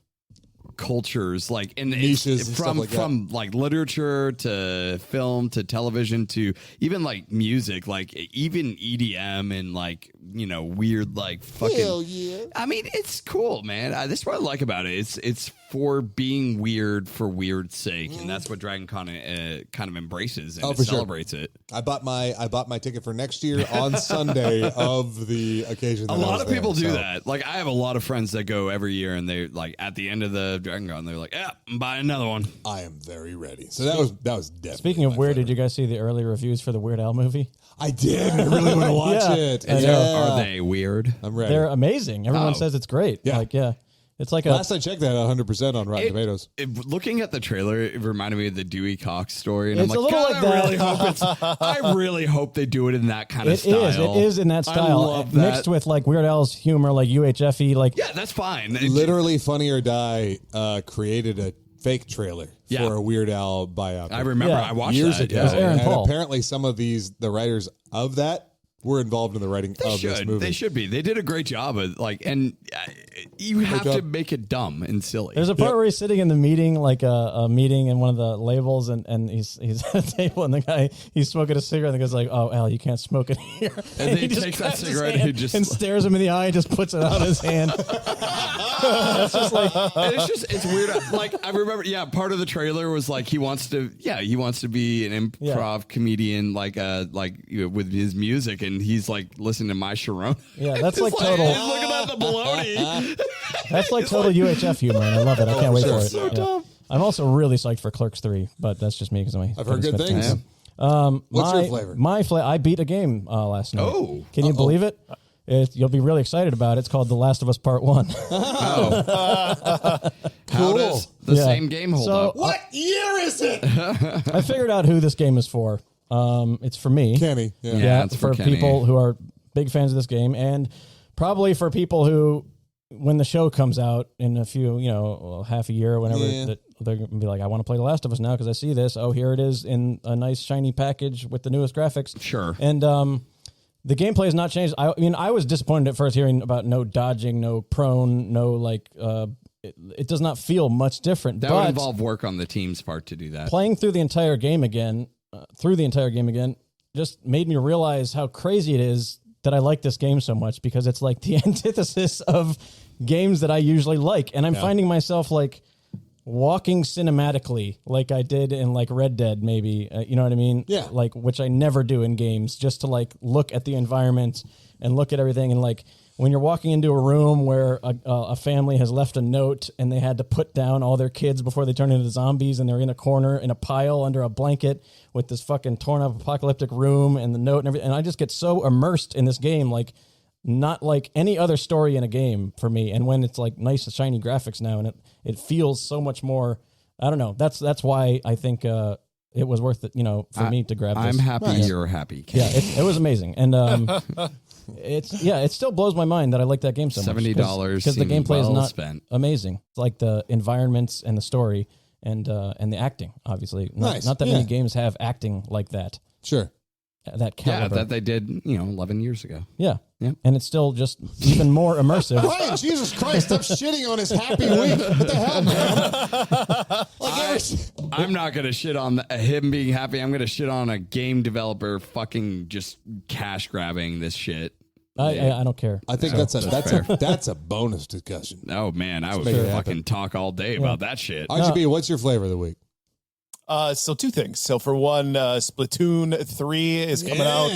cultures, like in niches and stuff like that. from like literature to film to television to even like music, like even EDM and like weird like fucking. Hell yeah. I mean, it's cool, man. That's what I like about it. It's for being weird for weird's sake, and that's what Dragon Con kind of embraces and celebrates it. I bought my ticket for next year on Sunday of the occasion. A lot of people do that. Like I have a lot of friends that go every year, and they're like at the end of the Dragon Con, they're like, "Yeah, I'm buying another one." I am very ready. So that was definitely. Speaking of weird, did you guys see the early reviews for the Weird Al movie? I did. I really want to watch it. Are they weird? I'm ready. They're amazing. Everyone says it's great. Yeah. It's like last I checked that 100% on Rotten Tomatoes. Looking at the trailer, it reminded me of the Dewey Cox story, and It's I'm a like, little God, like I really hope they do it in that kind of style. It is in that style. I love that. Mixed with like Weird Al's humor, like UHF-y, like yeah, that's fine. Literally, Funny or Die created fake trailer for a Weird Al biopic. I remember. I watched years that. ago. It was Aaron And Paul. apparently some of the writers of that were involved in the writing of this movie. They should be. They did a great job of and you have to make it dumb and silly. There's a part where he's sitting in the meeting, like a meeting in one of the labels, and he's at a table, and the guy, he's smoking a cigarette, and the guy's like, "Oh, Al, you can't smoke it here." And he he just takes that grabs his cigarette hand and just and stares him in the eye and just puts it on his hand. It's just like, it's weird. Like I remember, part of the trailer was like he wants to be an improv comedian, with his music, and he's like listening to My Sharona. Yeah, that's like total. Looking at the baloney. That's like total UHF humor, and I love it. I can't wait for it. So dumb. I'm also really psyched for Clerks 3, but that's just me because I've heard good things. What's your flavor? My flavor. I beat a game last night. Oh, can you believe it? You'll be really excited about it. It's called The Last of Us Part 1. How does the same game hold up? What year is it? I figured out who this game is for. It's for me. Kenny. Yeah, it's for Kenny. people who are big fans of this game, and probably for people who, when the show comes out in a few, half a year or whenever, that they're going to be like, I want to play The Last of Us now because I see this. Oh, here it is in a nice shiny package with the newest graphics. Sure. And the gameplay has not changed. I mean, I was disappointed at first hearing about no dodging, no prone, no it does not feel much different. That but would involve work on the team's part to do that. playing through the entire game again, just made me realize how crazy it is that I like this game so much, because it's like the antithesis of games that I usually like. And I'm finding myself like walking cinematically like I did in like Red Dead, maybe, you know what I mean? Yeah. Like, which I never do in games, just to like look at the environment and look at everything. And like when you're walking into a room where a family has left a note and they had to put down all their kids before they turn into zombies, and they're in a corner in a pile under a blanket with this fucking torn up apocalyptic room and the note and everything. And I just get so immersed in this game, like not like any other story in a game for me. And when it's like nice shiny graphics now, and it feels so much more, I don't know. That's why I think it was worth it, for me to grab this. I'm happy you're happy. Yeah, it was amazing. And it still blows my mind that I like that game so much. $70 because the gameplay is not spent. amazing. It's like the environments and the story and the acting, obviously. Not that many games have acting like that. Sure. That caliber. Yeah, that they did, 11 years ago. Yeah. Yeah. And it's still just even more immersive. Brian, Jesus Christ, stop shitting on his happy week. What the hell, man? I'm not going to shit on him being happy. I'm going to shit on a game developer fucking just cash grabbing this shit. I don't care. I think that's a bonus discussion. Oh, man, I would make it fucking talk all day about that shit. RGB, what's your flavor of the week? So two things. So for one, Splatoon 3 is coming out.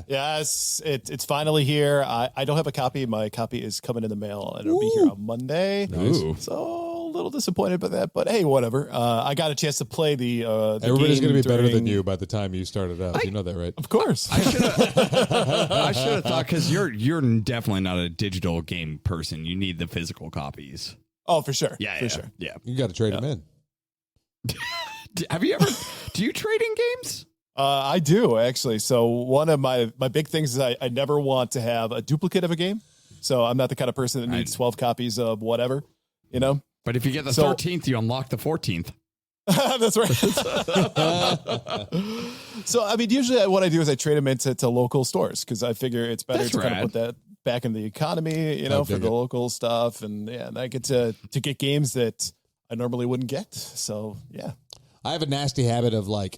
Yes, it's finally here. I don't have a copy. My copy is coming in the mail, and it'll be here on Monday. Nice. So a little disappointed by that, but hey, whatever. I got a chance to play the Everybody's game going to be better during- than you by the time you start it up. You know that, right? Of course. I should have thought, because you're definitely not a digital game person. You need the physical copies. Oh, for sure. Yeah, for sure. Yeah. You got to trade them in. Have you ever? Do you trade in games? I do, actually. So one of my big things is I never want to have a duplicate of a game. So I'm not the kind of person that needs 12 copies of whatever, But if you get the 13th, you unlock the 14th. That's right. So, I mean, usually what I do is I trade them into local stores, because I figure it's better That's to kind rad. of put that back in the economy, for the local stuff. And and I get to get games that I normally wouldn't get. So, yeah. I have a nasty habit of like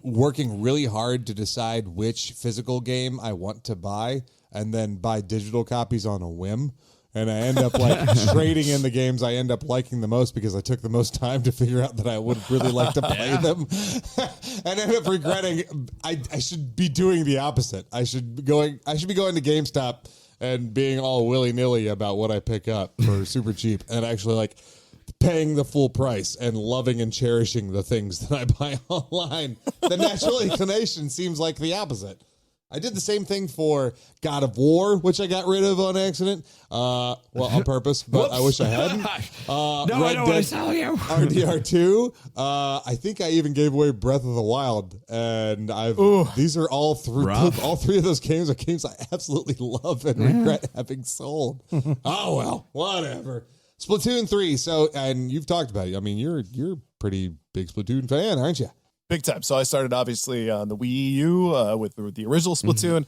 working really hard to decide which physical game I want to buy, and then buy digital copies on a whim. And I end up like trading in the games I end up liking the most, because I took the most time to figure out that I would really like to play them, and end up regretting. I should be doing the opposite. I should be going to GameStop and being all willy-nilly about what I pick up for super cheap, and actually like paying the full price and loving and cherishing the things that I buy online. The natural inclination seems like the opposite. I did the same thing for God of War, which I got rid of on accident. On purpose, but I wish I hadn't. No, I don't want to tell you. RDR2. I think I even gave away Breath of the Wild, and these are all three of those games are games I absolutely love and regret having sold. Oh well, whatever. Splatoon 3. So, and you've talked about it. I mean, you're a pretty big Splatoon fan, aren't you? Big time. So I started obviously on the Wii U with the original Splatoon.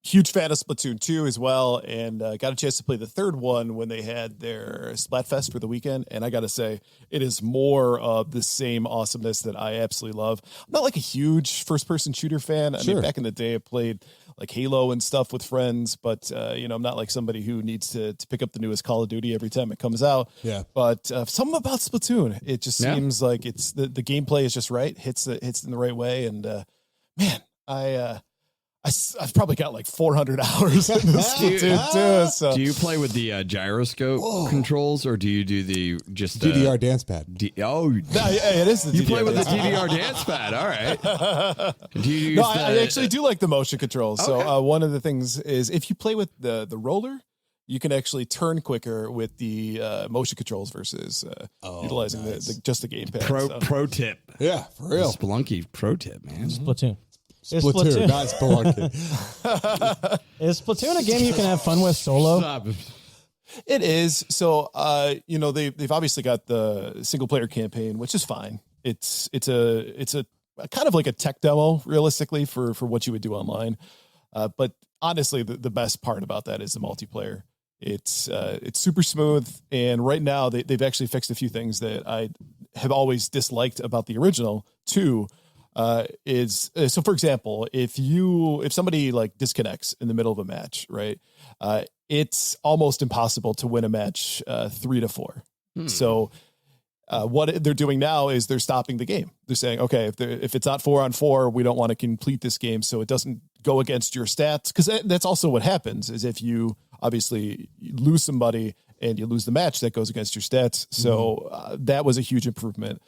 Huge fan of Splatoon 2 as well, and got a chance to play the third one when they had their Splatfest for the weekend. And I got to say, it is more of the same awesomeness that I absolutely love. I'm not like a huge first-person shooter fan. I mean, back in the day, I played like Halo and stuff with friends, but I'm not like somebody who needs to pick up the newest Call of Duty every time it comes out. Yeah. But something about Splatoon, it just seems like it's the gameplay is just right, hits in the right way, and man, I've probably got like 400 hours in this Splatoon too. So. Do you play with the gyroscope controls, or do you do the just DDR dance pad? It is. You play with the DDR dance pad. All right. Do you use I actually do like the motion controls. Okay. So one of the things is if you play with the roller, you can actually turn quicker with the motion controls versus utilizing just the gamepad. Pro tip. Yeah, for real. Spelunky pro tip, man. Splatoon. Splatoon, not Spelunky. Is Splatoon a game you can have fun with solo? Stop. It is. So, they've obviously got the single player campaign, which is fine. It's a kind of like a tech demo, realistically, for what you would do online. But honestly, the best part about that is the multiplayer. It's super smooth, and right now they've actually fixed a few things that I have always disliked about the original too. So for example, if somebody like disconnects in the middle of a match, right? It's almost impossible to win a match 3-4. So what they're doing now is they're stopping the game. They're saying, okay, if it's not 4-on-4, we don't want to complete this game, so it doesn't go against your stats. Because that's also what happens is if you obviously lose somebody and you lose the match, that goes against your stats. So that was a huge improvement.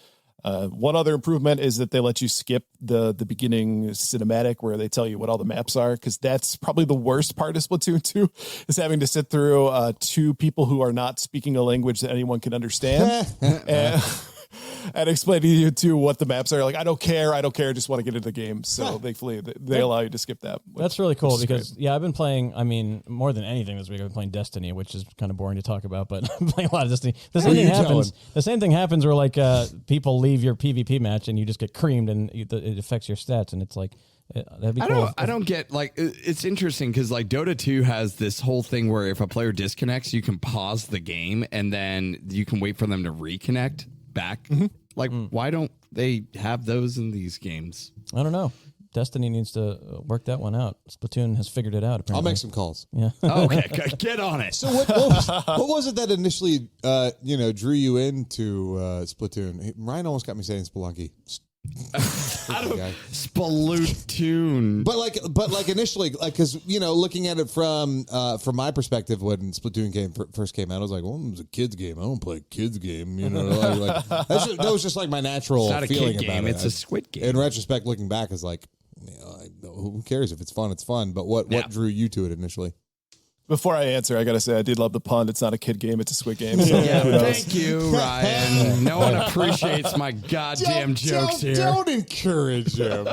One other improvement is that they let you skip the beginning cinematic where they tell you what all the maps are, because that's probably the worst part of Splatoon 2 is having to sit through two people who are not speaking a language that anyone can understand and explain to you too what the maps are. Like, I don't care, just want to get into the game. So thankfully they allow you to skip that. That's really cool because I've been playing, more than anything this week, I've been playing Destiny, which is kind of boring to talk about, but I'm playing a lot of Destiny. The same thing happens where like people leave your PvP match and you just get creamed and it affects your stats, and it's like, that'd be cool. I don't get, like, it's interesting because like Dota 2 has this whole thing where if a player disconnects, you can pause the game and then you can wait for them to reconnect back. Like, why don't they have those in these games? I don't know. Destiny needs to work that one out. Splatoon has figured it out, apparently. I'll make some calls. Yeah. Okay, get on it. So what was it that initially drew you into Splatoon? Ryan almost got me saying Spelunky. Splatoon. But like initially, like, because looking at it from my perspective when Splatoon first came out, I was like, well, it's a kids game. I don't play a kids game. That was just like my natural feeling about game. it. It's a squid game. In retrospect, looking back, is like, who cares if it's fun? It's fun. But what drew you to it initially? Before I answer, I got to say, I did love the pun. It's not a kid game, it's a squid game. So thank you, Ryan. No one appreciates my goddamn jokes here. Don't encourage him.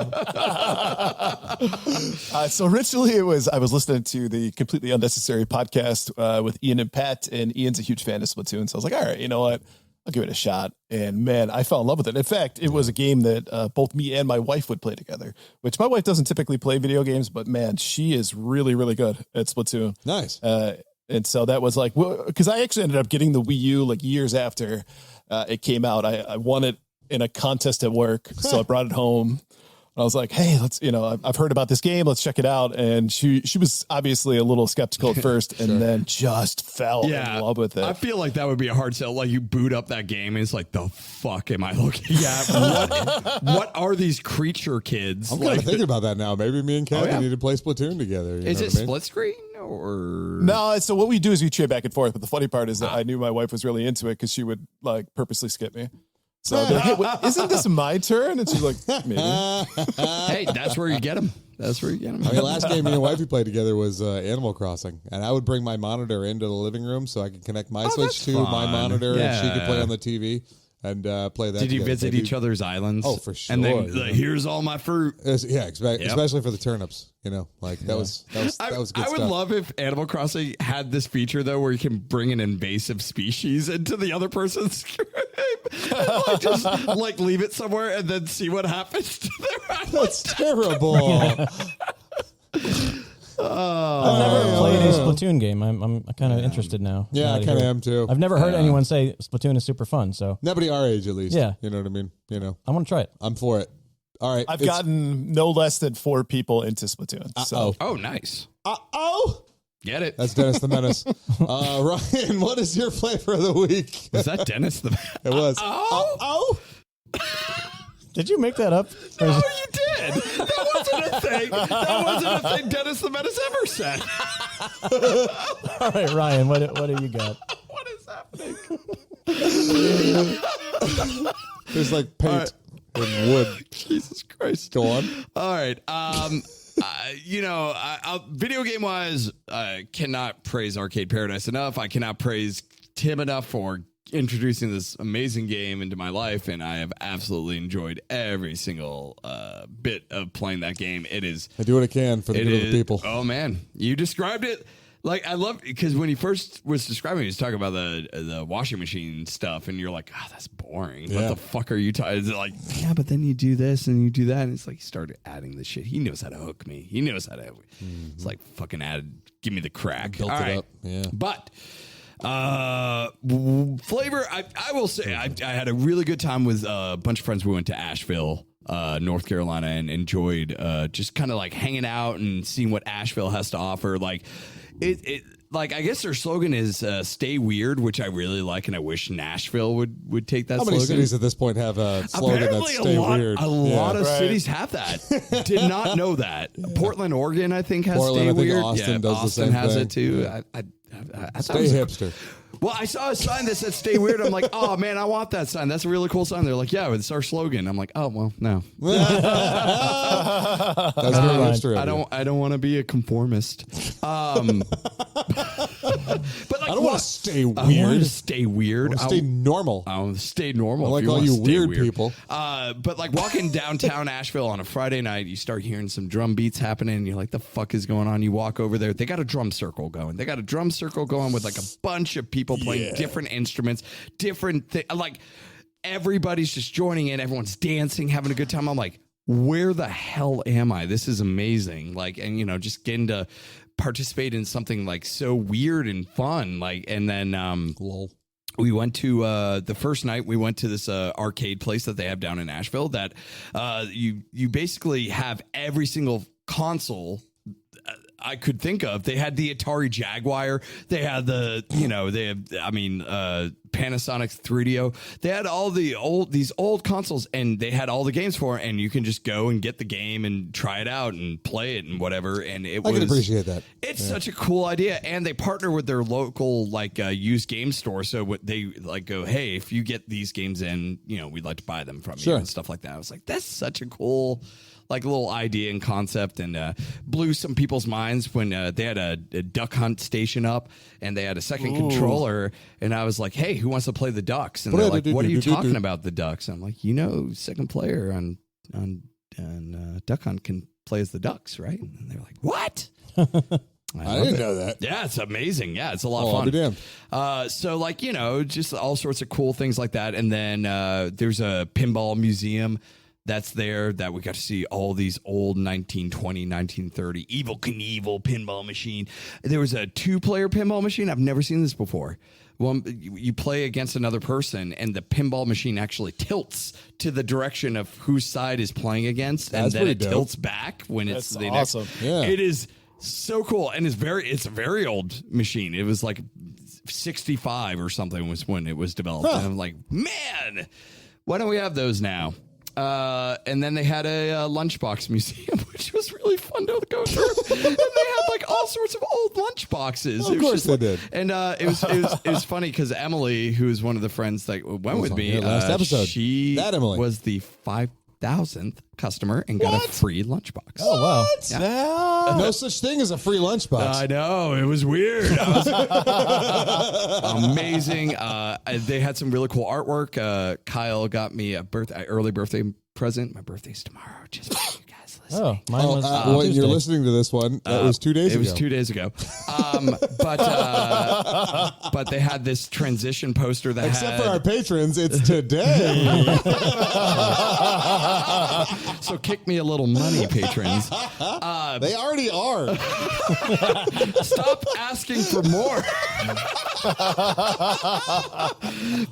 So originally I was listening to the Completely Unnecessary podcast with Ian and Pat, and Ian's a huge fan of Splatoon. So I was like, all right, you know what? I'll give it a shot. And man, I fell in love with it. In fact, it was a game that both me and my wife would play together, which my wife doesn't typically play video games, but man, she is really, really good at Splatoon. Nice. And so that was like, because I actually ended up getting the Wii U like years after it came out. I won it in a contest at work. So I brought it home. I was like, hey, let's, I've heard about this game. Let's check it out. And she was obviously a little skeptical at first and then just fell in love with it. I feel like that would be a hard sell. Like, you boot up that game and it's like, the fuck am I looking at? What are these creature kids? I'm kind of thinking about that now. Maybe me and Kathy need to play Splatoon together. Is it split screen or? No, so what we do is we trade back and forth. But the funny part is that I knew my wife was really into it because she would like purposely skip me. So they're like, hey, isn't this my turn? And she's like, maybe. Hey, that's where you get them. That's where you get them. I mean, last game me and wifey played together was Animal Crossing, and I would bring my monitor into the living room so I could connect my Switch to my monitor, and she could play on the TV. and play that. Did you together. visit each other's islands? Oh, for sure. And then here's all my fruit. Especially for the turnips. That was good I would stuff. love if Animal Crossing had this feature though, where you can bring an invasive species into the other person's game, and, just leave it somewhere and then see what happens to their island. That's terrible. I've never played a Splatoon game. I'm kind of interested now. Yeah, I kind of am too. I've never heard anyone say Splatoon is super fun. So nobody our age, at least. Yeah, you know what I mean. I want to try it. I'm for it. All right, I've gotten no less than 4 people into Splatoon. So. Oh, nice. Get it? That's Dennis the Menace. Ryan, what is your flavor of the week? Was that Dennis the Menace? It was. Did you make that up? No, you did. That wasn't a thing. That wasn't a thing Dennis the Menace ever said. All right, Ryan, what do you got? What is happening? There's paint and wood. Jesus Christ. Go on. All right. Video game wise, I cannot praise Arcade Paradise enough. I cannot praise Tim enough for introducing this amazing game into my life, and I have absolutely enjoyed every single bit of playing that game. It is. I do what I can for the good of the people. Oh man, you described it. I love because when he first was describing, he was talking about the washing machine stuff, and you're like, "Oh, that's boring. Yeah. What the fuck are you talking?" It's like, yeah, but then you do this and you do that, and it's like he started adding the shit. He knows how to hook me. He knows how to. It's like fucking give me the crack. Built All it right. up. Yeah, but. Flavor, I will say I had a really good time with a bunch of friends. We went to Asheville, North Carolina, and enjoyed just kind of hanging out and seeing what Asheville has to offer. I guess their slogan is "Stay Weird," which I really like, and I wish Nashville would take that. How many cities at this point have a slogan that's "Stay Weird"? A lot of cities have that. Did not know that. Portland, Oregon, I think has Portland, "Stay I think Weird." Austin does the same has thing. it too. Yeah. I Stay hipster. Well, I saw a sign that said "Stay Weird." I'm like, oh man, I want that sign. That's a really cool sign. They're like, yeah, it's our slogan. I'm like, oh well, no. That's very hipster. I don't want to be a conformist. But I don't want to stay weird. I want to stay weird. I want to stay normal. I want to stay normal. I like if all want you to stay weird people. But walking downtown Asheville on a Friday night, you start hearing some drum beats happening, and you're like, the fuck is going on? You walk over there. They got a drum circle going. They got a drum circle going with a bunch of people playing different instruments, different things. Everybody's just joining in. Everyone's dancing, having a good time. I'm like, where the hell am I? This is amazing. And just getting to participate in something so weird and fun. And then we went to the first night. We went to this arcade place that they have down in Asheville. That you basically have every single console I could think of. They had the Atari Jaguar. They had Panasonic 3DO. They had all these old consoles, and they had all the games for it, and you can just go and get the game and try it out and play it and whatever. And I can appreciate that. It's such a cool idea. And they partner with their local used game store. So what they go, hey, if you get these games in, we'd like to buy them from you and stuff like that. I was like, that's such a cool little idea and concept, and blew some people's minds when they had a duck hunt station up, and they had a second controller, and I was like, hey, who wants to play the ducks? And they're like, what are you talking about, the ducks? I'm like, second player on duck hunt can play as the ducks, right? And they're like, what? I didn't know that. Yeah, it's amazing. Yeah, it's a lot of fun. I'll be damned. So just all sorts of cool things like that. And then there's a pinball museum that's there that we got to see all these old 1920, 1930 Evel Knievel pinball machine. There was a 2-player pinball machine. I've never seen this before. Well, you play against another person, and the pinball machine actually tilts to the direction of whose side is playing against, and then it tilts back when it's the awesome. Yeah. It is so cool, and it's a very old machine. It was 65 or something was when it was developed. And I'm like, man, why don't we have those now? And then they had a lunchbox museum, which was really fun to go through. And they had all sorts of old lunchboxes. Of course they did. And it was funny because Emily, who is one of the friends that went with me, last episode. She Emily was the 5,000 1,000th customer and got a free lunchbox. Oh, wow. Yeah. No such thing as a free lunchbox. I know. It was weird. Amazing. They had some really cool artwork. Kyle got me a early birthday present. My birthday's tomorrow. Just for you guys listening. Oh, mine was when Tuesday. you're listening to this one, that was 2 days ago. It was 2 days ago. But they had this transition poster that Except for our patrons, it's today. So kick me a little money, patrons. They already are. Stop asking for more.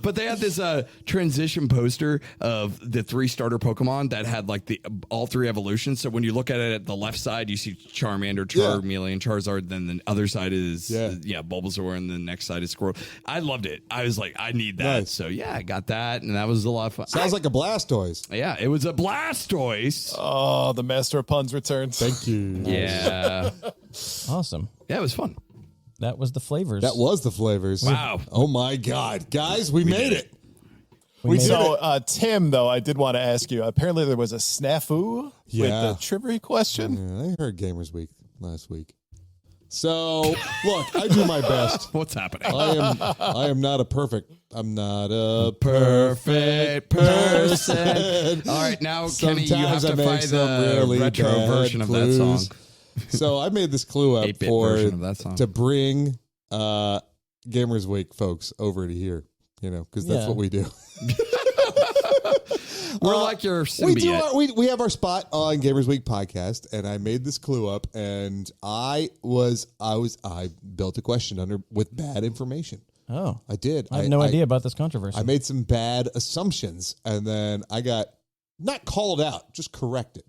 But they had this transition poster of the 3 starter Pokemon that had like all 3 evolutions. So when you look at it at the left side, you see Charmander, Charmeleon, Charizard. Then the other side is Bulbasaur, and the next side is Squirtle. I loved it. I was like, I need that. Nice. So yeah, I got that, and that was a lot of fun. Sounds like a Blastoise. Yeah, it was a Blastoise. Oh, the master of puns returns. Thank you. Yeah. Awesome. Yeah, it was fun. That was the flavors. That was the flavors. Wow. Oh my God. Guys, we made it. Tim, though, I did want to ask you, apparently there was a snafu with the trivia question. Yeah, I heard Gamers Week last week. So, look, I do my best. What's happening? I am not a perfect. I'm not a perfect person. All right, now, Kenny, you have to find the really retro version of that song. So I made this clue up version of that song. to bring Gamers Week folks over to here, because that's what we do. We're like your symbiote. We have our spot on Gamers Week podcast, and I made this clue up, and I built a question with bad information. Oh, I did. I have no idea about this controversy. I made some bad assumptions, and then I got not called out, just corrected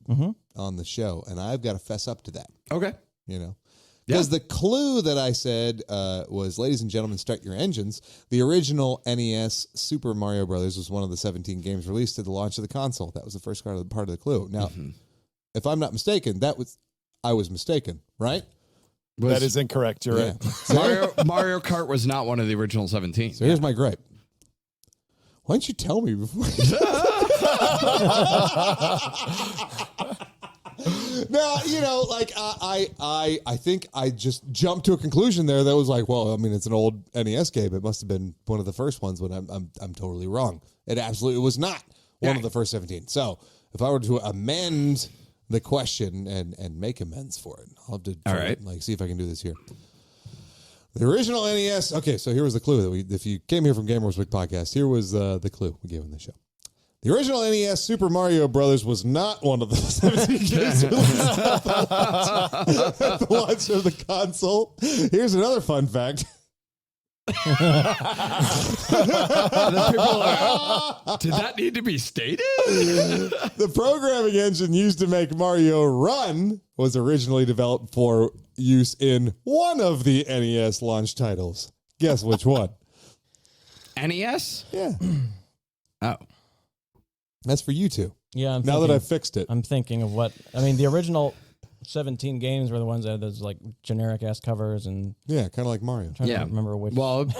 on the show, and I've got to fess up to that. Okay, Because the clue that I said was, ladies and gentlemen, start your engines. The original NES Super Mario Brothers was one of the 17 games released at the launch of the console. That was the first part of the clue. Now, if I'm not mistaken, I was mistaken, right? That is incorrect. You're right. Mario Kart was not one of the original 17. So here's my gripe. Why didn't you tell me before? No, I think I just jumped to a conclusion there that was like, well, I mean, it's an old NES game. It must have been one of the first ones, but I'm totally wrong. It absolutely was not one of the first 17. So if I were to amend the question and make amends for it, I'll have to see if I can do this here. The original NES. Okay, so here was the clue that if you came here from Gamers Week podcast, here was the clue we gave in the show. The original NES Super Mario Brothers was not one of the 17 games released at the launch of the console. Here's another fun fact. Did that need to be stated? The programming engine used to make Mario Run was originally developed for use in one of the NES launch titles. Guess which one? NES? Yeah. Oh. That's for you two. Yeah. Now that I've fixed it. I'm thinking of the original 17 games were the ones that had those like generic ass covers and kind of like Mario. I'm trying to remember which. Well, you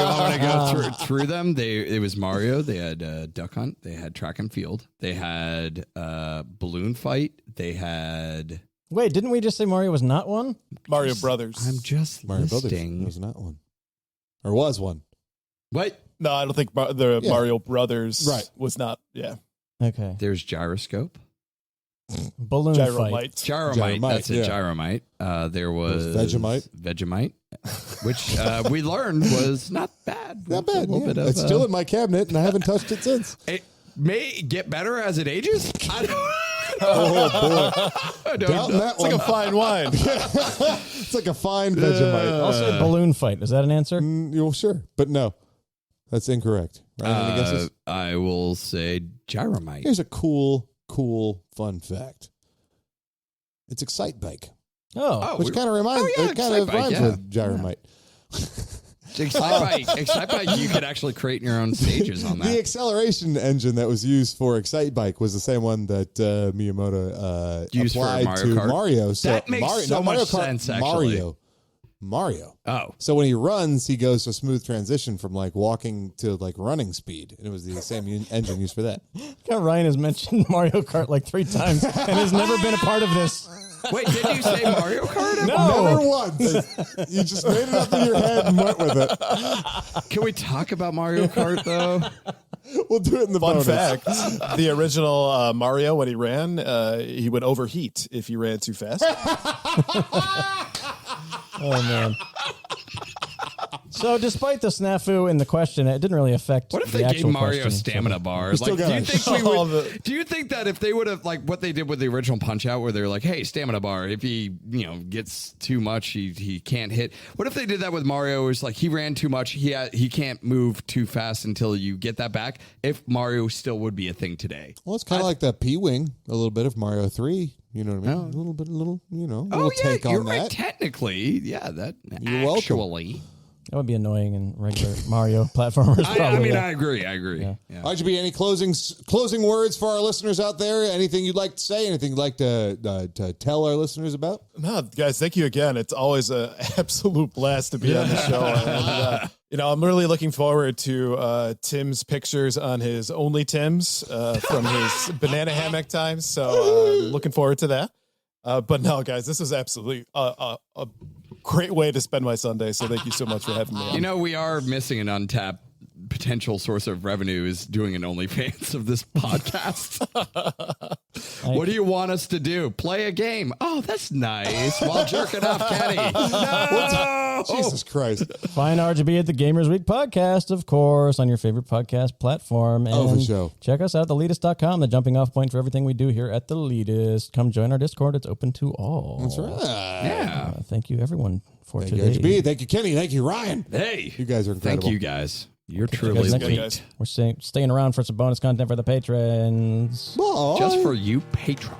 want to go through them? It was Mario. They had Duck Hunt. They had Track and Field. They had Balloon Fight. They had. Wait, didn't we just say Mario was not one? Mario Brothers. I'm just Mario listing. Brothers was not one, or was one. What? No, I don't think Mario Brothers was not. Yeah. Okay. There's Gyroscope. Balloon Fight. Gyromite. That's it. Gyromite. There was Vegemite, which we learned was not bad. Not bad. It's still in my cabinet, and I haven't touched it since. It may get better as it ages. I don't. Oh boy! Doubting that one. It's like a fine wine. It's like a fine Vegemite. I'll say Balloon Fight. Is that an answer? Sure, but no, that's incorrect. Right? Any guesses? I will say Gyromite. Here's a cool fun fact. It's Excite Bike. Which kind of reminds it kind of rhymes with Gyromite. Excite Bike, you could actually create your own stages on that. The acceleration engine that was used for Excite Bike was the same one that Miyamoto used applied for Mario to Kart. Mario. So that makes so much sense, actually. Mario. Oh. So when he runs, he goes to a smooth transition from like walking to like running speed. And it was the same engine used for that. Ryan has mentioned Mario Kart like 3 times and has never been a part of this. Wait, did you say Mario Kart? No. Never once. You just made it up in your head and went with it. Can we talk about Mario Kart, though? We'll do it in the Fun bonus. fact, the original Mario, when he ran, he would overheat if he ran too fast. Oh, man. So, despite the snafu in the question, it didn't really affect. What if the they actual gave Mario question, stamina so. bars? Like, do you think that if they would have like what they did with the original Punch Out, where they're like, "Hey, stamina bar. If he gets too much, he can't hit." What if they did that with Mario? It's like he ran too much. He can't move too fast until you get that back. If Mario still would be a thing today. Well, it's kind of like the P-Wing, a little bit of Mario 3. You know what I mean? A little take on you're that. right. Technically, yeah, that You're actually. That would be annoying in regular Mario platformers. Probably, I agree. Yeah. RGB, any closing words for our listeners out there? Anything you'd like to say? Anything you'd like to tell our listeners about? No, guys, thank you again. It's always an absolute blast to be on the show. And, I'm really looking forward to Tim's pictures on his Only Tim's from his banana hammock times. So looking forward to that. But no, guys, this is absolutely a great way to spend my Sunday. So thank you so much for having me on. We are missing an untapped potential source of revenue is doing an OnlyFans of this podcast. What do you want us to do? Play a game? Oh, that's nice. While jerking off Kenny. No! Jesus Christ. Find RGB at the Gamers Week podcast, of course, on your favorite podcast platform. And for sure. Check us out at theleetist.com, the jumping off point for everything we do here at The Leetist. Come join our Discord. It's open to all. That's right. Yeah. Thank you, everyone, for Thank today. you, RGB. Thank you, Kenny. Thank you, Ryan. Hey. You guys are incredible. Thank you, guys. You're You truly guys next week. great. We're staying around for some bonus content for the patrons. Bye. Just for you, patron.